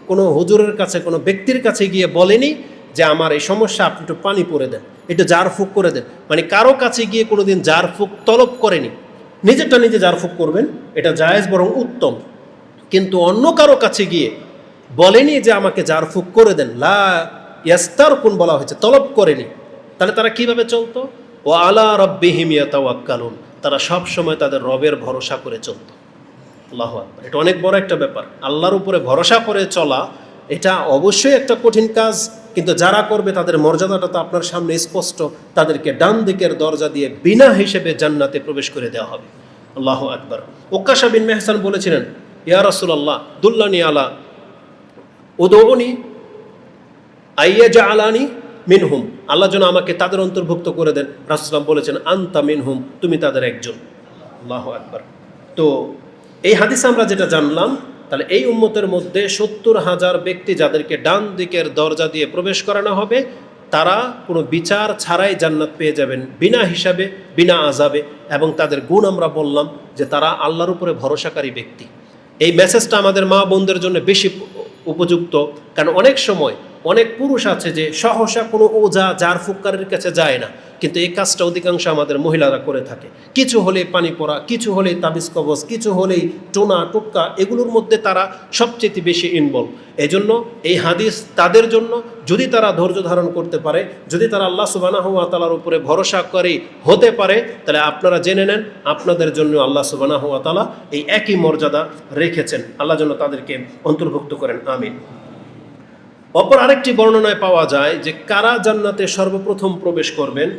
কোনো হুজুরের কাছে, কোনো ব্যক্তির কাছে গিয়ে বলেনি যে আমার এই সমস্যা, আপনি একটু পানি পরে দেন, একটু জার ফুক করে দেন। মানে কারো কাছে গিয়ে কোনো দিন জার ফুক তলব করেনি। নিজেরটা নিজে জার ফুক করবেন, এটা জায়েজ, বরং উত্তম। কিন্তু অন্য কারো কাছে গিয়ে বলেনি যে আমাকে জার ফুক করে দেন। লা ইয়াস্তারকুন বলা হয়েছে, তলব করেনি। তাহলে তারা কিভাবে চলতো? ও আলা রাব্বিহিম ইয়াতাওয়াক্কালুন, তারা সব সময় তাদের রবের ভরসা করে চলত। আল্লাহু আকবার। এটা অনেক বড় একটা ব্যাপার। আল্লাহর উপরে ভরসা করে চলা এটা অবশ্যই একটা কঠিন কাজ, কিন্তু যারা করবে তাদের মর্যাদাটা তো আপনার সামনে স্পষ্ট। তাদেরকে ডান দিকের দরজা দিয়ে বিনা হিসেবে জান্নাতে প্রবেশ করে দেওয়া হবে। আল্লাহু আকবার। উকাশা বিন মেহসান বলেছিলেন, ইয়া রাসূলুল্লাহ দুল্লানি আলা উদউনি আইয়াজআলানি মিনহুম, আল্লাহ যেন আমাকে তাদের অন্তর্ভুক্ত করে দেন। রাসূল সাল্লাল্লাহু আলাইহি ওয়াসাল্লাম বলেছেন, আনতা মিনহুম, তুমি তাদের একজন। আল্লাহু আকবার। তো এই হাদিসে আমরা যেটা জানলাম, তাহলে এই উম্মতের মধ্যে 70,000 ব্যক্তি যাদেরকে ডান দিকের দরজা দিয়ে প্রবেশ করানো হবে, তারা কোনো বিচার ছাড়াই জান্নাত পেয়ে যাবেন, বিনা হিসাবে, বিনা আযাবে। এবং তাদের গুণ আমরা বললাম যে তারা আল্লাহর উপরে ভরসাকারী ব্যক্তি। এই মেসেজটা আমাদের মা বোনদের জন্য বেশি উপযুক্ত, কারণ অনেক সময় অনেক পুরুষ আছে যে সহসা কোনো ওঝা জার ফুক্কারের কাছে যায় না, কিন্তু এই কাজটা অধিকাংশ আমাদের মহিলারা করে থাকে। কিছু হলেই পানি পড়া, কিছু হলেই তাবিজ কবজ, কিছু হলেই টোনা টোটকা, এগুলোর মধ্যে তারা সবচেয়ে বেশি ইনভলভ। এজন্য এই হাদিস তাদের জন্য, যদি তারা ধৈর্য ধারণ করতে পারে, যদি তারা আল্লাহ সুবহানাহু ওয়া তাআলার উপরে ভরসা করে হতে পারে, তাহলে আপনারা জেনে নেন আপনাদের জন্য আল্লাহ সুবহানাহু ওয়া তাআলা এই একই মর্যাদা রেখেছেন। আল্লাহ যেন তাদেরকে অন্তর্ভুক্ত করেন, আমিন। অপর আরেকটি বর্ণনায় পাওয়া যায় যে কারা জান্নাতে সর্বপ্রথম প্রবেশ করবেন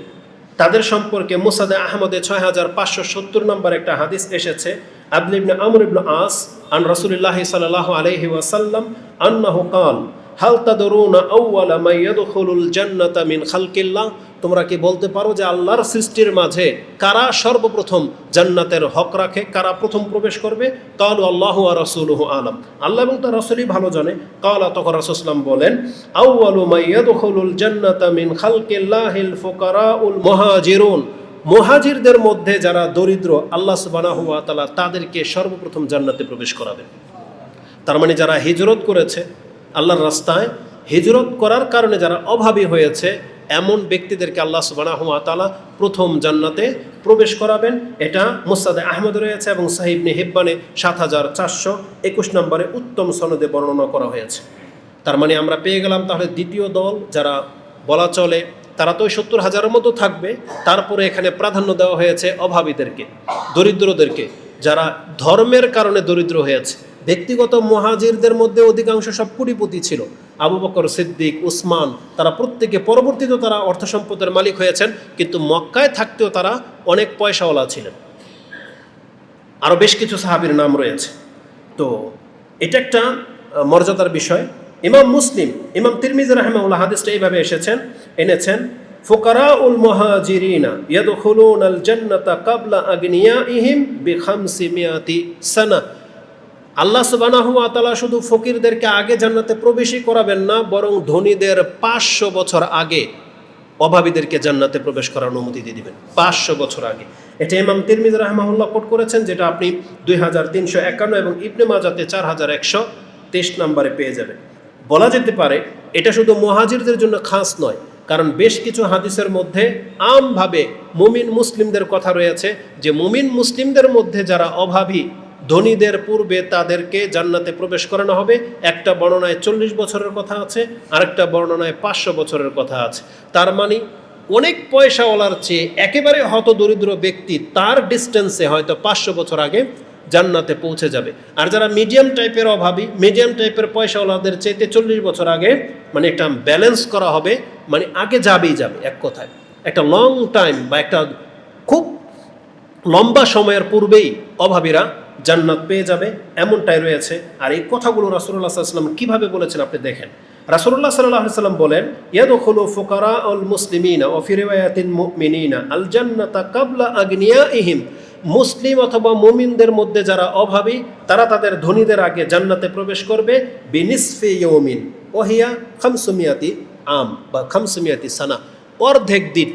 তাদের সম্পর্কে মুসনাদে আহমদে 6570 নম্বর একটা হাদিস এসেছে। আব্দুল্লাহ ইবনে আমর ইবনে আস আন রাসূলুল্লাহ সাল্লাল্লাহু আলাইহি ওয়াসাল্লাম আন্নাহু ক্বাল হাল তাদরুনা আউওয়ালা মান ইয়াদখুলুল জান্নাতা মিন খালকিল্লাহ, তোমরা কি বলতে পারো যে আল্লাহর সৃষ্টির মাঝে কারা সর্বপ্রথম জান্নাতের হক রাখে, কারা প্রথম প্রবেশ করবে? কালু আল্লাহু ওয়া রাসূলুহু আলাম, আল্লাহ এবং তার রাসূলই ভালো জানে। কালা, তখন রাসূল সাল্লাল্লাহু আলাইহি ওয়াসাল্লাম বলেন, আউওয়ালু মান ইয়াদখুলুল জান্নাতা মিন খালকিল্লাহিল ফুকারাউল মুহাজিরুন, মুহাজিরদের মধ্যে যারা দরিদ্র, আল্লাহ সুবহানাহু ওয়া তাআলা তাদেরকে সর্বপ্রথম জান্নাতে প্রবেশ করাবেন। তার মানে যারা হিজরত করেছে, আল্লাহর রাস্তায় হিজরত করার কারণে যারা অভাবী হয়েছে, এমন ব্যক্তিদেরকে আল্লাহ সুবহানাহু ওয়া তাআলা প্রথম জান্নাতে প্রবেশ করাবেন। এটা মুসনাদে আহমদ রয়েছে এবং সহিহ ইবনে হিব্বানে 7421 নম্বরে উত্তম সনদে বর্ণনা করা হয়েছে। তার মানে আমরা পেয়ে গেলাম তাহলে দ্বিতীয় দল, যারা বলা চলে তারা তো 70,000-এর মতো থাকবে, তারপরে এখানে প্রাধান্য দেওয়া হয়েছে অভাবীদেরকে, দরিদ্রদেরকে, যারা ধর্মের কারণে দরিদ্র হয়েছে। ব্যক্তিগত মুহাজিরদের মধ্যে অধিকাংশ সব কোটিপতি ছিল। আবু বকর, সিদ্দিক, উসমান, তারা প্রত্যেকে পরবর্তীতে তারা অর্থ সম্পদের মালিক হয়েছেন, কিন্তু মক্কায় থাকতেও তারা অনেক পয়সাওয়ালা ছিলেন। আরও বেশ কিছু সাহাবীর নাম রয়েছে। তো এটা একটা মর্যাদার বিষয়। ইমাম মুসলিম, ইমাম তিরমিজি রাহিমাহুল্লাহ হাদিসটা এইভাবে এনেছেন, ফুকারাউল মুহাজিরিনা ইয়াদখুলুনাল জান্নাতা ক্বাবলা আগনিয়াইহিম বি500 সানা, আল্লাহ সুবহানাহু ওয়া তাআলা শুধু ফকিরদেরকে আগে জান্নাতে প্রবেশই করাবেন না, বরং ধনীদের 500 বছর আগে অভাবীদেরকে জান্নাতে প্রবেশ করার অনুমতি দিয়ে দিবেন। 500 বছর আগে। এটা ইমাম তিরমিজি রাহিমাহুল্লাহ কোট করেছেন, যেটা আপনি 2351 এবং ইবনে মাজাতে 4123 নম্বরে পেয়ে যাবেন। বলা যেতে পারে এটা শুধু মুহাজিরদের জন্য খাস নয়, কারণ বেশ কিছু হাদিসের মধ্যে আমভাবে মুমিন মুসলিমদের কথা রয়েছে যে মুমিন মুসলিমদের মধ্যে যারা অভাবী ধনীদের পূর্বে তাদেরকে জান্নাতে প্রবেশ করানো হবে। একটা বর্ণনায় 40 বছরের কথা আছে, আরেকটা বর্ণনায় 500 বছরের কথা আছে। তার মানে অনেক পয়সাওয়ালার চেয়ে একেবারে হত দরিদ্র ব্যক্তি তার ডিস্টেন্সে হয়তো 500 বছর আগে জান্নাতে পৌঁছে যাবে। আর যারা মিডিয়াম টাইপের অভাবী, মিডিয়াম টাইপের পয়সাওয়ালাদের চাইতে 40 বছর আগে, মানে একটা ব্যালেন্স করা হবে, মানে আগে যাবেই যাবে। এক কথায় একটা লং টাইম বা একটা খুব লম্বা সময়ের পূর্বেই অভাবীরা জান্নাত পেয়ে যাবে, এমনটাই রয়েছে। আর এই কথাগুলো রাসূলুল্লাহ সাল্লাল্লাহু আলাইহি ওয়াসাল্লাম কীভাবে বলেছেন আপনি দেখেন। রাসূলুল্লাহ সাল্লাল্লাহু আলাইহি ওয়াসাল্লাম বলেন, ইয়াদখুলু ফুকারাউল মুসলিমিনা ওয়া ফি রিওয়ায়াতিন মুমিনিনা আল জান্নাতা ক্বাবলা আগনিয়াইহিম। মুসলিম অথবা মুমিনদের মধ্যে যারা অভাবী তারা তাদের ধনীদের আগে জান্নাতে প্রবেশ করবে বিনিসফি ইয়াউমিন ওয়া হিয়া 500 আম বা 500 সানা, অর্ধেক দিন।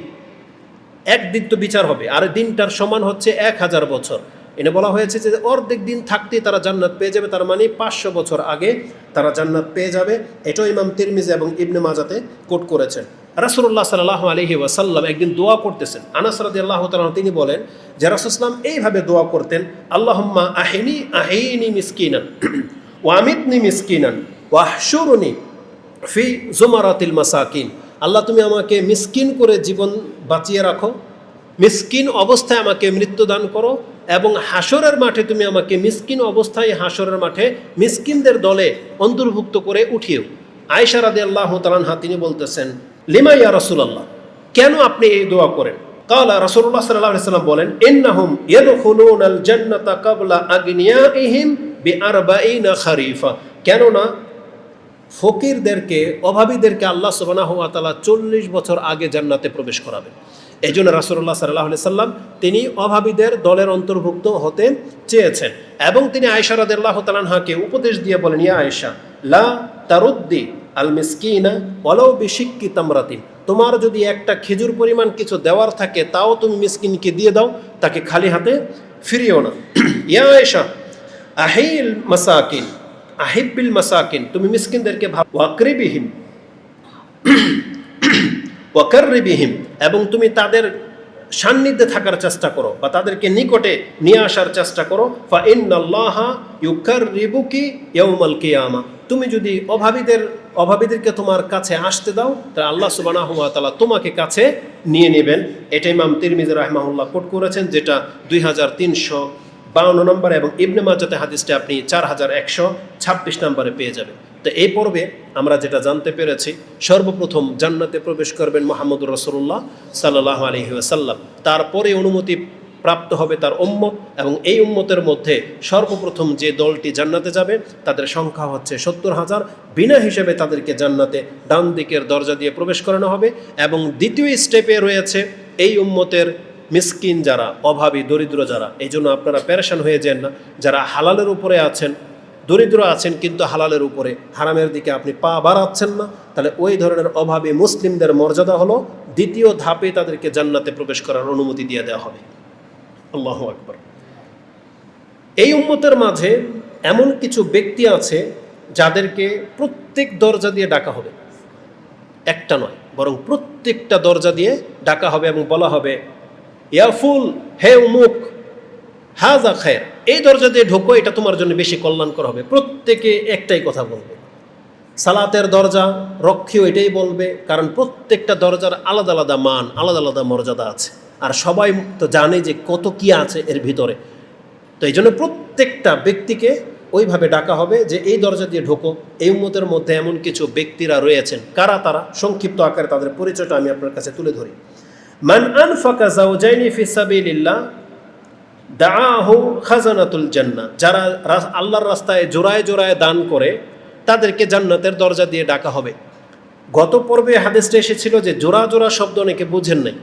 একদিন তো বিচার হবে, আর দিনটার সমান হচ্ছে 1000 বছর। এনে বলা হয়েছে যে অর্ধেক দিন থাকতেই তারা জান্নাত পেয়ে যাবে, তার মানে 500 বছর আগে তারা জান্নাত পেয়ে যাবে। এটাও ইমাম তিরমিজি এবং ইবনে মাজাতে কোট করেছেন। রাসূলুল্লাহ সাল্লাল্লাহু আলাইহি ওয়াসাল্লাম একদিন দোয়া করতেছেন। আনাস রাদিয়াল্লাহু তাআলা তিনি বলেন যে রাসূলুল্লাহ এইভাবে দোয়া করতেন, আল্লাহুম্মা আহিনি মিসকিনান ওয়া আমিতনি মিসকিনান ওয়া আহশুরনি ফি জুমারাতিল মাসাকিন। আল্লাহ তুমি আমাকে মিসকিন করে জীবন বাঁচিয়ে রাখো, মিসকিন অবস্থায় আমাকে মৃত্যু দান করো, এবং হাসরের মাঠে তুমি আমাকে মিসকিন অবস্থায় হাসরের মাঠে মিসকিনদের দলে অন্তর্ভুক্ত করে উঠিও। আয়েশা রাদিয়াল্লাহু তাআলা আনহা তিনি বলতেছেন, লিমা ইয়া রাসূলুল্লাহ, কেন আপনি এই দোয়া করেন? কালা রাসূলুল্লাহ সাল্লাল্লাহু আলাইহি ওয়াসাল্লাম বলেন, ইন্নাহুম ইয়াদখুলুনাল জান্নাতা ক্বাবলা আগনিয়াইহিম বি40 খারিফা। কেননা ফকিরদেরকে, অভাবীদেরকে আল্লাহ সুবহানাহু ওয়া তাআলা 40 বছর আগে জান্নাতে প্রবেশ করাবেন। এই জন্য রাসূলুল্লাহ সাল্লাল্লাহু আলাইহি সাল্লাম তিনি অভাবীদের দলের অন্তর্ভুক্ত হতে চেয়েছেন, এবং তিনি আয়েশা রাদিয়াল্লাহু তাআলা আনহাকে উপদেশ দিয়ে বলেন, ইয়া আয়েশা লা তারুদ্দি আল মিসকিনা ওয়ালাউ বিশিক্কি তামরাতিন। তোমার যদি একটা খেজুর পরিমাণ কিছু দেওয়ার থাকে তাও তুমি মিসকিনকে দিয়ে দাও, তাকে খালি হাতে ফিরিও না। ইয়া আয়েশা আহিল মাসাকিন আহিব্বিল মাসাকিন, তুমি মিসকিনদেরকে ওয়াকরিবিহিম ওয়াকাররিবিহিম, এবং তুমি তাদের সান্নিধ্যে থাকার চেষ্টা করো বা তাদেরকে নিকটে নিয়ে আসার চেষ্টা করো। ফা ইন্নাল্লাহা ইউকাররিবুকি ইয়াউমাল কিয়ামা। তুমি যদি অভাবীদেরকে তোমার কাছে আসতে দাও, তাহলে আল্লাহ সুবহানাহু ওয়া তাআলা তোমাকে কাছে নিয়ে নেবেন। এটা ইমাম তিরমিজি রাহিমাহুল্লাহ কোট করেছেন, যেটা 2352 নম্বর, এবং ইবনে মাজাতে হাদিসটা আপনি 4126 নম্বরে পেয়ে যাবেন। তো এই পর্বে আমরা যেটা জানতে পেরেছি, সর্বপ্রথম জান্নাতে প্রবেশ করবেন মুহাম্মদুর রাসূলুল্লাহ সাল্লাল্লাহু আলাইহি ওয়াসাল্লাম, তারপরে অনুমতি প্রাপ্ত হবে তার উম্মত, এবং এই উম্মতের মধ্যে সর্বপ্রথম যে দলটি জান্নাতে যাবে তাদের সংখ্যা হচ্ছে 70,000। বিনা হিসেবে তাদেরকে জান্নাতে ডান দিকের দরজা দিয়ে প্রবেশ করানো হবে। এবং দ্বিতীয় স্টেপে রয়েছে এই উম্মতের মিসকিন যারা, অভাবী দরিদ্র যারা। এই জন্য আপনারা পেরেশান হয়ে যান না, যারা হালালের উপরে আছেন, দরিদ্র আছেন কিন্তু হালালের উপরে, হারামের দিকে আপনি পা বাড়াচ্ছেন না, তাহলে ওই ধরনের অভাবী মুসলিমদের মর্যাদা হলো দ্বিতীয় ধাপে তাদেরকে জান্নাতে প্রবেশ করার অনুমতি দিয়ে দেওয়া হবে। আল্লাহু আকবার। এই উম্মতের মাঝে এমন কিছু ব্যক্তি আছে যাদেরকে প্রত্যেক দরজা দিয়ে ডাকা হবে, একটা নয় বরং প্রত্যেকটা দরজা দিয়ে ডাকা হবে এবং বলা হবে, ইয়া ফুল, হে উমুক, হাজা খায়ের, এই দরজা দিয়ে ঢোকো, এটা তোমার জন্য বেশি কল্যাণকর হবে। প্রত্যেকে একটাই কথা বলবে। সালাতের দরজা রক্ষীও এটাই বলবে, কারণ প্রত্যেকটা দরজার আলাদা আলাদা মান, আলাদা আলাদা মর্যাদা আছে, আর সবাই তো জানে যে কত কি আছে এর ভিতরে। তো এই জন্য প্রত্যেকটা ব্যক্তিকে ওইভাবে ডাকা হবে যে এই দরজা দিয়ে ঢোকো। এই উম্মতের মধ্যে এমন কিছু ব্যক্তিরা রয়েছেন, কারা তারা? সংক্ষিপ্ত আকারে তাদের পরিচয়টা আমি আপনার কাছে তুলে ধরি। মান আনফাকা যাওজাইনি ফি সাবিলিল্লাহ দাআহু খাজানাতুল জান্নাহ। যারা আল্লাহর রাস্তায় জোড়ায় জোড়ায় দান করে তাদেরকে জান্নাতের দরজা দিয়ে ডাকা হবে। গত পর্বে হাদিসটা এসেছিল যে জোড়া জোড়া শব্দ অনেকে বুঝেন নাই।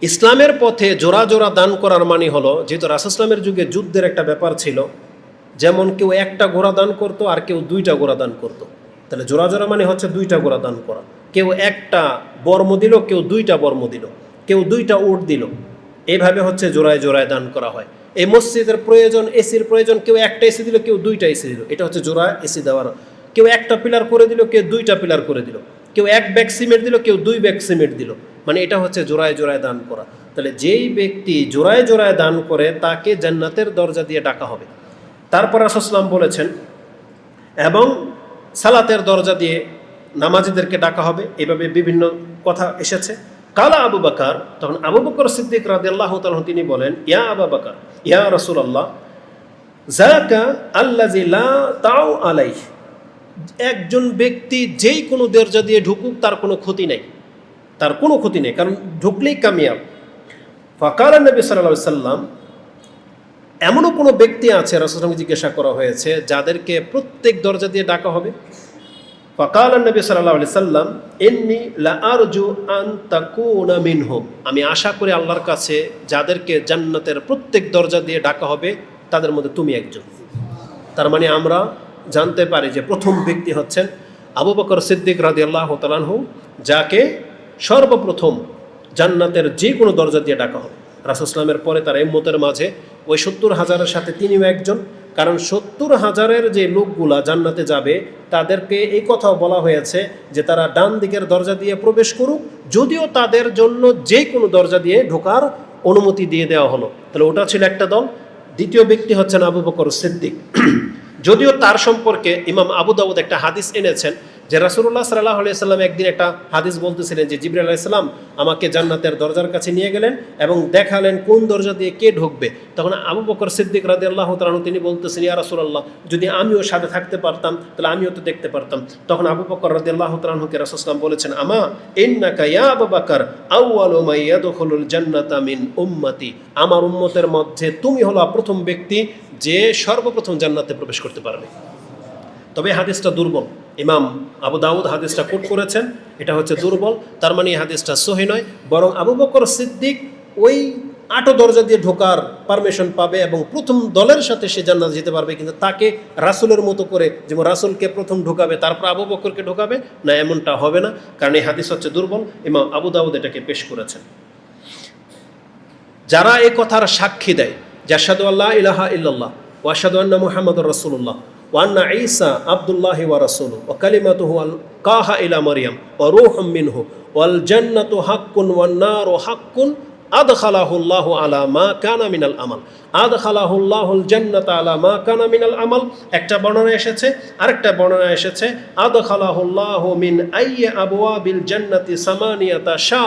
ইসলামের পথে জোড়া জোড়া দান করার মানে হলো, যেহেতু রাসূল ইসলামের যুগে যুদ্ধের একটা ব্যাপার ছিল, যেমন কেউ একটা ঘোড়া দান করতো আর কেউ 2টা ঘোড়া দান করতো, তাহলে জোড়া জোড়া মানে হচ্ছে 2টা ঘোড়া দান করা। কেউ একটা বর্ম দিল, কেউ 2টা বর্ম দিল, কেউ 2টা উট দিল, এইভাবে হচ্ছে জোড়ায় জোড়ায় দান করা হয়। এই মসজিদের প্রয়োজন, এসির প্রয়োজন, কেউ একটা এসি দিল, কেউ 2টা এসি দিল, এটা হচ্ছে জোড়া এসি দেওয়ার। কেউ একটা পিলার করে দিল, কেউ 2টা পিলার করে দিল, কেউ 1 ব্যাগ সিমেন্ট দিল, কেউ 2 ব্যাগ সিমেন্ট দিল, মানে এটা হচ্ছে জোড়ায় জোড়ায় দান করা। তাহলে যেই ব্যক্তি জোড়ায় জোড়ায় দান করে তাকে জান্নাতের দরজা দিয়ে ডাকা হবে। তারপর রাসূল সাল্লাল্লাহু আলাইহি ওয়াসাল্লাম বলেছেন এবং সালাতের দরজা দিয়ে নামাজীদেরকে ডাকা হবে। এভাবে বিভিন্ন কথা এসেছে। কালা আবু বকর, তখন আবু বকর সিদ্দিক রাদিয়াল্লাহু তাআলা তিনি বলেন, ইয়া আবু বকর, ইয়া রাসূলুল্লাহ, যাকা আল্লাযী লা তাউ আলাইহি, একজন ব্যক্তি যেই কোনো দরজা দিয়ে ঢুকুক তার কোনো ক্ষতি নেই, তার কোনো ক্ষতি নেই, কারণ ঢুকলেই কামিয়াব। ফাকালা নবী সাল্লাল্লাহু আলাইহি সাল্লাম, এমনও কোনো ব্যক্তি আছে, রাসূলুল্লাহকে জিজ্ঞাসা করা হয়েছে, যাদেরকে প্রত্যেক দরজা দিয়ে ডাকা হবে। ফাকালা নবী সাল্লাল্লাহু আলাইহি সাল্লাম, ইন্নী লা আরজু আন তাকুনা মিনহুম, আমি আশা করি আল্লাহর কাছে যাদেরকে জান্নাতের প্রত্যেক দরজা দিয়ে ডাকা হবে তাদের মধ্যে তুমি একজন। তার মানে আমরা জানতে পারি যে প্রথম ব্যক্তি হচ্ছেন আবু বকর সিদ্দিক রাদিয়াল্লাহু তাআলা আনহু, যাকে সর্বপ্রথম জান্নাতের যে কোনো দরজা দিয়ে ডাকা হবে। রাসূল সাল্লামের পরে তার উম্মতের মাঝে ওই 70,000-এর সাথে তিনিও একজন, কারণ 70,000-এর যে লোকগুলা জান্নাতে যাবে তাদেরকে এই কথাও বলা হয়েছে যে তারা ডান দিকের দরজা দিয়ে প্রবেশ করুক, যদিও তাদের জন্য যে কোনো দরজা দিয়ে ঢোকার অনুমতি দিয়ে দেওয়া হলো। তাহলে ওটা ছিল একটা দল। দ্বিতীয় ব্যক্তি হচ্ছেন আবু বকর সিদ্দিক। যদিও তার সম্পর্কে ইমাম আবু দাউদ একটা হাদিস এনেছেন যে রাসূলুল্লাহ সাল্লাল্লাহু আলাইহি সাল্লাম একদিন একটা হাদিস বলতেছিলেন যে জিবরাইল আলাইহিস সালাম আমাকে জান্নাতের দরজার কাছে নিয়ে গেলেন এবং দেখালেন কোন দরজা দিয়ে কে ঢুকবে। তখন আবু বকর সিদ্দিক রাদিয়াল্লাহু তাআলা আনহু তিনি বলতেছেন, ইয়া রাসূলুল্লাহ, যদি আমিও সাথে থাকতে পারতাম তাহলে আমিও তো দেখতে পারতাম। তখন আবু বকর রাদিয়াল্লাহু তাআলা আনহুকে রাসূল সাল্লাল্লাহু আলাইহি ওয়াসাল্লাম বলেছেন, আমা ইন্নাকা ইয়া আবু বকর আউয়ালু মান ইয়াদখুলুল জান্নাতা মিন উম্মতি, আমার উম্মতের মধ্যে তুমি হলো প্রথম ব্যক্তি যে সর্বপ্রথম জান্নাতে প্রবেশ করতে পারবে। তবে হাদিসটা দুর্বল, ইমাম আবু দাউদ হাদিসটা কোট করেছেন, এটা হচ্ছে দুর্বল। তার মানে এই হাদিসটা সহিহ নয়, বরং আবু বকর সিদ্দিক ওই 8 দরজা দিয়ে ঢোকার পারমিশন পাবে এবং প্রথম দলের সাথে সে জান্নাতে যেতে পারবে, কিন্তু তাকে রাসূলের মতো করে যেমন রাসূলকে প্রথম ঢোকাবে তারপর আবু বকরকে ঢোকাবে না, এমনটা হবে না, কারণ এই হাদিস হচ্ছে দুর্বল। ইমাম আবু দাউদ এটাকে পেশ করেছেন। যারা এই কথার সাক্ষী দেয় যে আশহাদু আল্লা ইলাহা ইল্লাল্লাহ ওয়া আশহাদু আন্না মুহাম্মাদুর রাসূলুল্লাহ ওয়া আন্না ঈসা আবদুল্লাহি ওয়া রাসূলুহু ওয়া কালিমাতুহু আলকাহা ইলা মারইয়াম ওয়া রূহুম মিনহু ওয়াল জান্নাতু হাক্কুন ওয়ান নারু হাক্কুন আদখালাহুল্লাহু আলা মা কানা মিনাল আমাল, আদখালাহুল্লাহুল জান্নাতা আলা মা কানা মিনাল আমাল। একটা বর্ণনা এসেছে, আরেকটা বর্ণনা এসেছে আদখালাহুল্লাহু মিন আইয়ি আবওয়াবিল জান্নাতি সামানিয়াতা শা,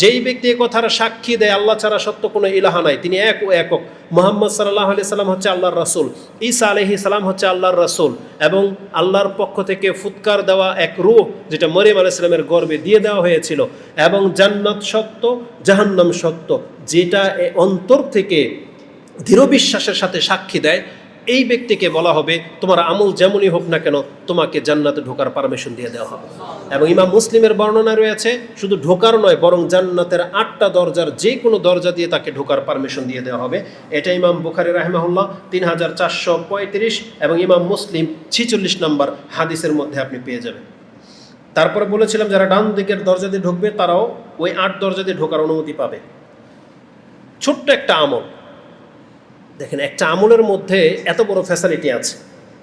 যেই ব্যক্তি এই কথার সাক্ষী দেয় আল্লাহ ছাড়া সত্য কোনো ইলাহা নাই, তিনি এক ও একক, মুহাম্মদ সাল্লাল্লাহু আলাইহি সাল্লাম হচ্ছে আল্লাহর রাসূল, ঈসা আলাইহিস সালাম হচ্ছে আল্লাহর রাসূল, এবং আল্লাহর পক্ষ থেকে ফুৎকার দেওয়া এক রূহ যেটা মরিয়ম আলাইহিস সালামের গর্ভে দিয়ে দেওয়া হয়েছিল, এবং জান্নাত সত্য, জাহান্নাম সত্য, যেটা অন্তর থেকে দৃঢ় বিশ্বাসের সাথে সাক্ষী দেয়, এই ব্যক্তিকে বলা হবে তোমার আমল যেমনই হোক না কেন তোমাকে জান্নাতে ঢোকার পারমিশন দিয়ে দেওয়া হবে। এবং ইমাম মুসলিমের বর্ণনা রয়েছে শুধু ঢোকার নয়, বরং জান্নাতের 8টা দরজার যে কোনো দরজা দিয়ে তাকে ঢোকার পারমিশন দিয়ে দেওয়া হবে। এটা ইমাম বুখারী রাহিমাহুল্লাহ 3435 এবং ইমাম মুসলিম 46 নম্বর হাদিসের মধ্যে আপনি পেয়ে যাবেন। তারপরে বলেছিলাম যারা ডান দিকের দরজা দিয়ে ঢুকবে তারাও ওই 8 দরজা দিয়ে ঢোকার অনুমতি পাবে। ছোট্ট একটা আমল দেখেন, একটা আমলের মধ্যে এত বড় ফ্যাসিলিটি আছে,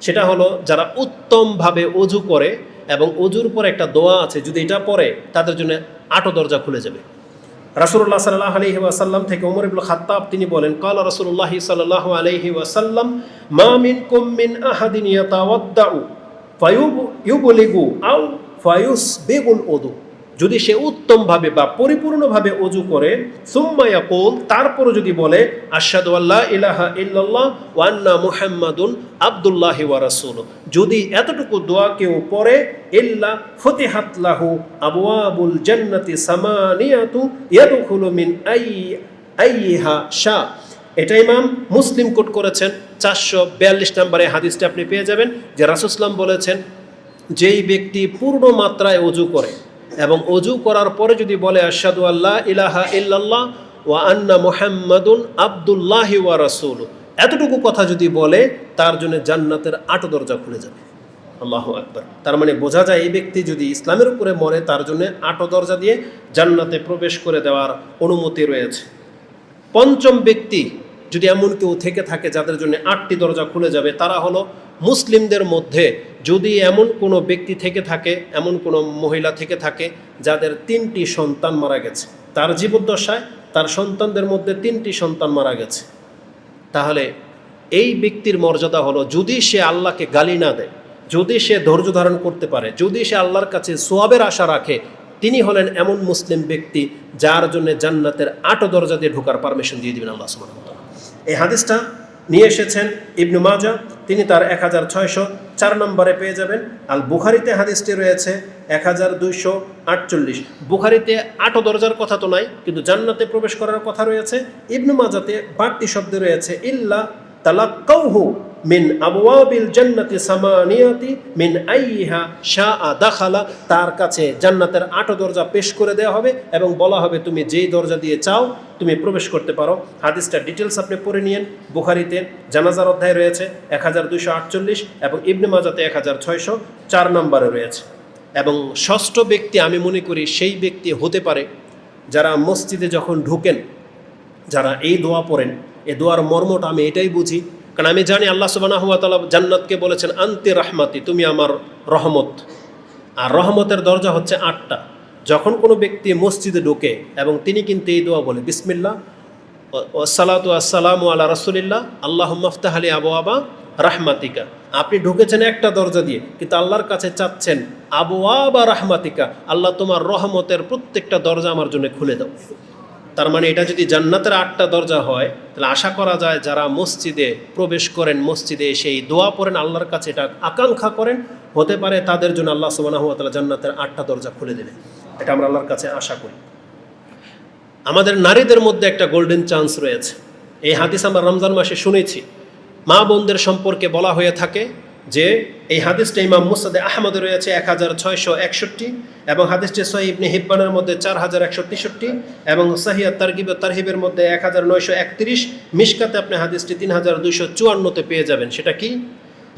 সেটা হলো যারা উত্তমভাবে অজু করে এবং অজুর পরে একটা দোয়া আছে, যদি এটা পড়ে তাদের জন্য 8 দরজা খুলে যাবে। রাসূলুল্লাহ সাল্লাল্লাহু আলাইহি ওয়াসাল্লাম থেকে ওমর ইবনে খাত্তাব তিনি বলেন, ক্বালা রাসূলুল্লাহ সাল্লাল্লাহু আলাইহি ওয়াসাল্লাম, মা মিনকুম মিন আহাদিন ইয়াতাওয়াদ্দাউ ফায়ুবলিগু আও ফায়ুসবিগুল উযু, যদি সে উত্তমভাবে বা পরিপূর্ণভাবে অজু করে, সুম্মা ইয়াকুল, তারপরও যদি বলে আশহাদু আল্লা ইলাহা ইল্লাল্লাহ ওয়া আন্না মুহাম্মাদুন আবদুল্লাহি ওয়া রাসূলুহু, যদি এতটুকু দোয়া কেউ পড়ে, ইল্লা ফতিহাত লাহু আবওয়াবুল জান্নাতি সামানিয়াতু ইয়াদখুলু মিন আইয়িহা শা। এটা ইমাম মুসলিম কোট করেছেন 442 নম্বরে হাদিসটা আপনি পেয়ে যাবেন, যে রাসূল সাল্লাল্লাহু আলাইহি ওয়াসাল্লাম বলেছেন যেই ব্যক্তি পূর্ণ মাত্রায় অজু করে এবং অজু করার পরে যদি বলে আশহাদু আল্লা ইলাহা ইল্লাল্লাহ ওয়া আন্না মুহাম্মাদুন আবদুল্লাহি ওয়া রাসূলুহু, এতটুকু কথা যদি বলে তার জন্য জান্নাতের 8 দরজা খুলে যাবে। আল্লাহু আকবার। তার মানে বোঝা যায় এই ব্যক্তি যদি ইসলামের উপরে মরে তার জন্য 8 দরজা দিয়ে জান্নাতে প্রবেশ করে দেওয়ার অনুমতি রয়েছে। পঞ্চম ব্যক্তি যদি এমন কেউ থেকে থাকে যাদের জন্য 8টি দরজা খুলে যাবে, তারা হলো মুসলিমদের মধ্যে যদি এমন কোনো ব্যক্তি থেকে থাকে, এমন কোনো মহিলা থেকে থাকে যাদের 3টি সন্তান মারা গেছে, তার জীবদ্দশায় তার সন্তানদের মধ্যে 3টি সন্তান মারা গেছে, তাহলে এই ব্যক্তির মর্যাদা হলো, যদি সে আল্লাহকে গালি না দেয়, যদি সে ধৈর্য ধারণ করতে পারে, যদি সে আল্লাহর কাছে সোয়াবের আশা রাখে, তিনি হলেন এমন মুসলিম ব্যক্তি যার জন্য জান্নাতের 8 দরজা দিয়ে ঢোকার পারমিশন দিয়ে দিবেন আল্লাহ সুবহানাহু ওয়া তাআলা। এই হাদিসটা নিয়ে এসেছেন ইবনু মাজাহ, তিনি তার 1604 নম্বরে পেয়ে যাবেন। আল বুখারীতে হাদিসটি রয়েছে 1248। বুখারীতে 8 দরজার কথা তো নাই, কিন্তু জান্নাতে প্রবেশ করার কথা রয়েছে। ইবনু মাজাহতে বাড়তি শব্দ রয়েছে ইল্লা তালাক্কাউহু মিন আবওয়াবিল জান্নাতি সামানিয়াতি মিন আইহা শাআ দাখালা, তার কাছে জান্নাতের 8 দরজা পেশ করে দেওয়া হবে এবং বলা হবে তুমি যেই দরজা দিয়ে চাও তুমি প্রবেশ করতে পারো। হাদিসটা ডিটেলস আপনি পড়ে নিয়েন। বুখারীতে জানাজার অধ্যায় রয়েছে 1248 এবং ইবনে মাজাহতে 1604 নম্বরে রয়েছে। এবং ষষ্ঠ ব্যক্তি আমি মনে করি সেই ব্যক্তি হতে পারে যারা মসজিদে যখন ঢুকেন, যারা এই দোয়া পড়েন, এই দোয়ার মর্মটা আমি এটাই বুঝি, কারণ আমি জানি আল্লাহ সুবহানাহু ওয়া তাআলা জান্নাতকে বলেছেন আনতি রাহমাতি, তুমি আমার রহমত, আর রহমতের দরজা হচ্ছে 8টা। যখন কোনো ব্যক্তি মসজিদে ঢোকে এবং তিনি কিন্তু এই দোয়া বলে বিসমিল্লাহ ওয়াসসালাতু ওয়াসসালামু আলা রাসূলিল্লাহ আল্লাহুম্মা আফতাহ লি আবওয়াবা রাহমাতিকা, আপনি ঢুকেছেন একটা দরজা দিয়ে, কিন্তু আল্লাহর কাছে চাচ্ছেন আবওয়াবা রাহমাতিকা, আল্লাহ তোমার রহমতের প্রত্যেকটা দরজা আমার জন্য খুলে দাও। তার মানে এটা যদি জান্নাতের 8টা দরজা হয়, তাহলে আশা করা যায় যারা মসজিদে প্রবেশ করেন, মসজিদে এসে এই দোয়া পড়েন, আল্লাহর কাছে এটা আকাঙ্ক্ষা করেন, হতে পারে তাদের জন্য আল্লাহ সুবহানাহু ওয়া তাআলা জান্নাতের 8টা দরজা খুলে দেবেন। এটা আমরা আল্লাহর কাছে আশা করি। আমাদের নারীদের মধ্যে একটা গোল্ডেন চান্স রয়েছে। এই হাদিস আমরা রমজান মাসে শুনেছি। মা বোনদের সম্পর্কে বলা হয়ে থাকে যে এই হাদিসটা ইমাম মুসনাদে আহমদে রয়েছে 1661 এবং হাদিসটি সহিহ ইবনে হিব্বানের মধ্যে 4163 এবং সহিহ তারগিব ও তারহিবের মধ্যে 1931। মিশকাতে আপনি হাদিসটি 3254-তে পেয়ে যাবেন। সেটা কি?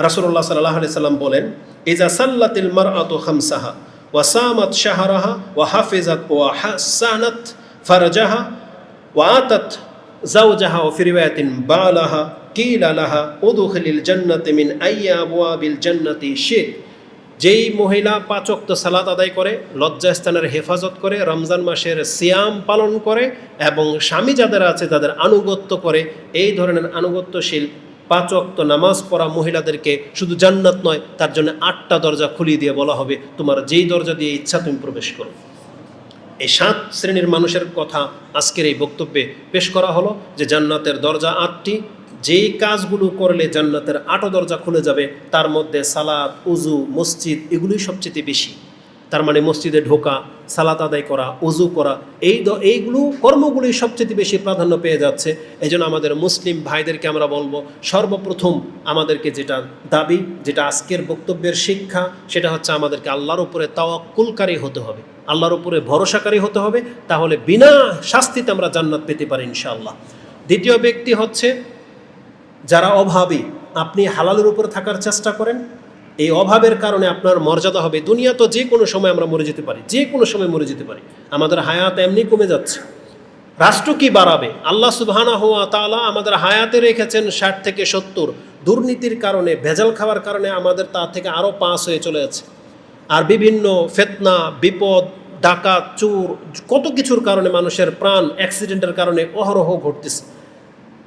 রাসূলুল্লাহ সাল্লাল্লাহু আলাইহি সাল্লাম বলেন, ইজা সাল্লাতিল মারআতু খামসাহা ওয়া সামাত শাহরাহা ওয়া হাফিজাত ওয়া হাসানাত ফারজাহা ওয়া আতাত যাওজাহা ওয়া ফি রিওয়ায়াতিন বালাহা কিলা লাহা উদখিলিল জান্নাতি মিন আইয়া আবওয়াবিল জান্নাতি শিত। যেই মহিলা 5 ওয়াক্ত সালাত আদায় করে, লজ্জাস্থানের হেফাজত করে, রমজান মাসের সিয়াম পালন করে এবং স্বামী যাদের আছে তাদের আনুগত্য করে, এই ধরনের আনুগত্যশীল 5 ওয়াক্ত নামাজ পড়া মহিলাদেরকে শুধু জান্নাত নয়, তার জন্য 8টা দরজা খুলিয়ে দিয়ে বলা হবে তোমার যেই দরজা দিয়ে ইচ্ছা তুমি প্রবেশ করো। এই 7 শ্রেণীর মানুষের কথা আজকের এই বক্তব্যে পেশ করা হলো যে জান্নাতের দরজা 8টি, যেই কাজগুলো করলে জান্নাতের 8 দরজা খুলে যাবে, তার মধ্যে সালাত, উজু, মসজিদ এগুলোই সবচেয়ে বেশি। তার মানে মসজিদে ঢোকা, সালাত আদায় করা, উজু করা, এইগুলো কর্মগুলোই সবচেয়ে বেশি প্রাধান্য পেয়ে যাচ্ছে। এই জন্য আমাদের মুসলিম ভাইদেরকে আমরা বলবো, সর্বপ্রথম আমাদেরকে যেটা দাবি, যেটা আজকের বক্তব্যের শিক্ষা, সেটা হচ্ছে আমাদেরকে আল্লাহর উপরে তাওয়াক্কুলকারী হতে হবে, আল্লাহর উপরে ভরসাকারী হতে হবে, তাহলে বিনা শাস্তিতে আমরা জান্নাত পেতে পারি ইনশাআল্লাহ। দ্বিতীয় ব্যক্তি হচ্ছে যারা অভাবী, আপনি হালালের উপর থাকার চেষ্টা করেন, এই অভাবের কারণে আপনার মর্যাদা হবে। দুনিয়া তো যে কোনো সময় আমরা মরে যেতে পারি, যে কোনো সময় মরে যেতে পারি, আমাদের হায়াত এমনি কমে যাচ্ছে, রাষ্ট্র কি বাড়াবে? আল্লাহ সুবহানাহু ওয়া তাআলা আমাদের হায়াতে রেখেছেন 60 থেকে 70, দুর্নীতির কারণে, ভেজাল খাওয়ার কারণে আমাদের তার থেকে আরও 5 হয়ে চলে যাচ্ছে। আর বিভিন্ন ফিতনা, বিপদ, ডাকাত, চোর, কত কিছুর কারণে মানুষের প্রাণ অ্যাক্সিডেন্টের কারণে অহরহ ঘটতেছে।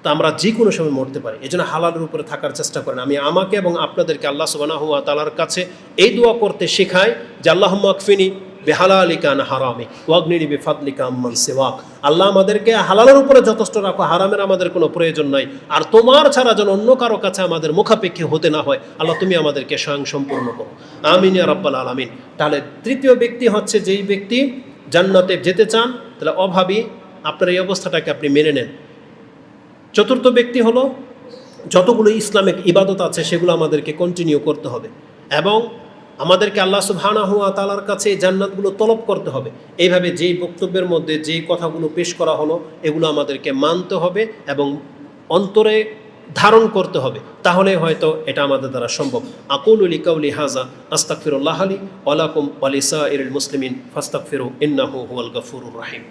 তা আমরা যে কোনো সময় মরতে পারি, এই জন্য হালালের উপরে থাকার চেষ্টা করেন। আমি আমাকে এবং আপনাদেরকে আল্লাহ সুবহানাহু ওয়া তাআলার কাছে এই দোয়া করতে শেখাই যে আল্লাহুম্মা আকফিনি বিহালালিকা আন হারামি ওয়াগনিনি বিফাদলিকা আম্মান সিওয়াক। আল্লাহ আমাদেরকে হালালের উপরে যথেষ্ট রাখো, হারামের আমাদের কোনো প্রয়োজন নাই, আর তোমার ছাড়া যেন অন্য কারো কাছে আমাদের মুখাপেক্ষী হতে না হয়। আল্লাহ তুমি আমাদেরকে স্বয়ং সম্পূর্ণ করো, আমিন ইয়া রাব্বাল আলামিন। তাহলে তৃতীয় ব্যক্তি হচ্ছে যেই ব্যক্তি জান্নাতে যেতে চান, তাহলে অভাবী, আপনার এই অবস্থাটাকে আপনি মেনে নেন। চতুর্থ ব্যক্তি হলো যতগুলো ইসলামিক ইবাদত আছে সেগুলো আমাদেরকে কন্টিনিউ করতে হবে এবং আমাদেরকে আল্লাহ সুবহানাহু ওয়া তাআলার কাছে এই জান্নাতগুলো তলব করতে হবে। এইভাবে যেই বক্তব্যের মধ্যে যেই কথাগুলো পেশ করা হলো এগুলো আমাদেরকে মানতে হবে এবং অন্তরে ধারণ করতে হবে, তাহলে হয়তো এটা আমাদের দ্বারা সম্ভব। আকুলু লিকাউলি হাযা আস্তাগফিরুল্লাহ লি ওয়া লাকুম ওয়া লিসাইরিল মুসলিমিন ফাস্তাগফিরু ইন্নাহু হুয়াল গফুরুর রহিম।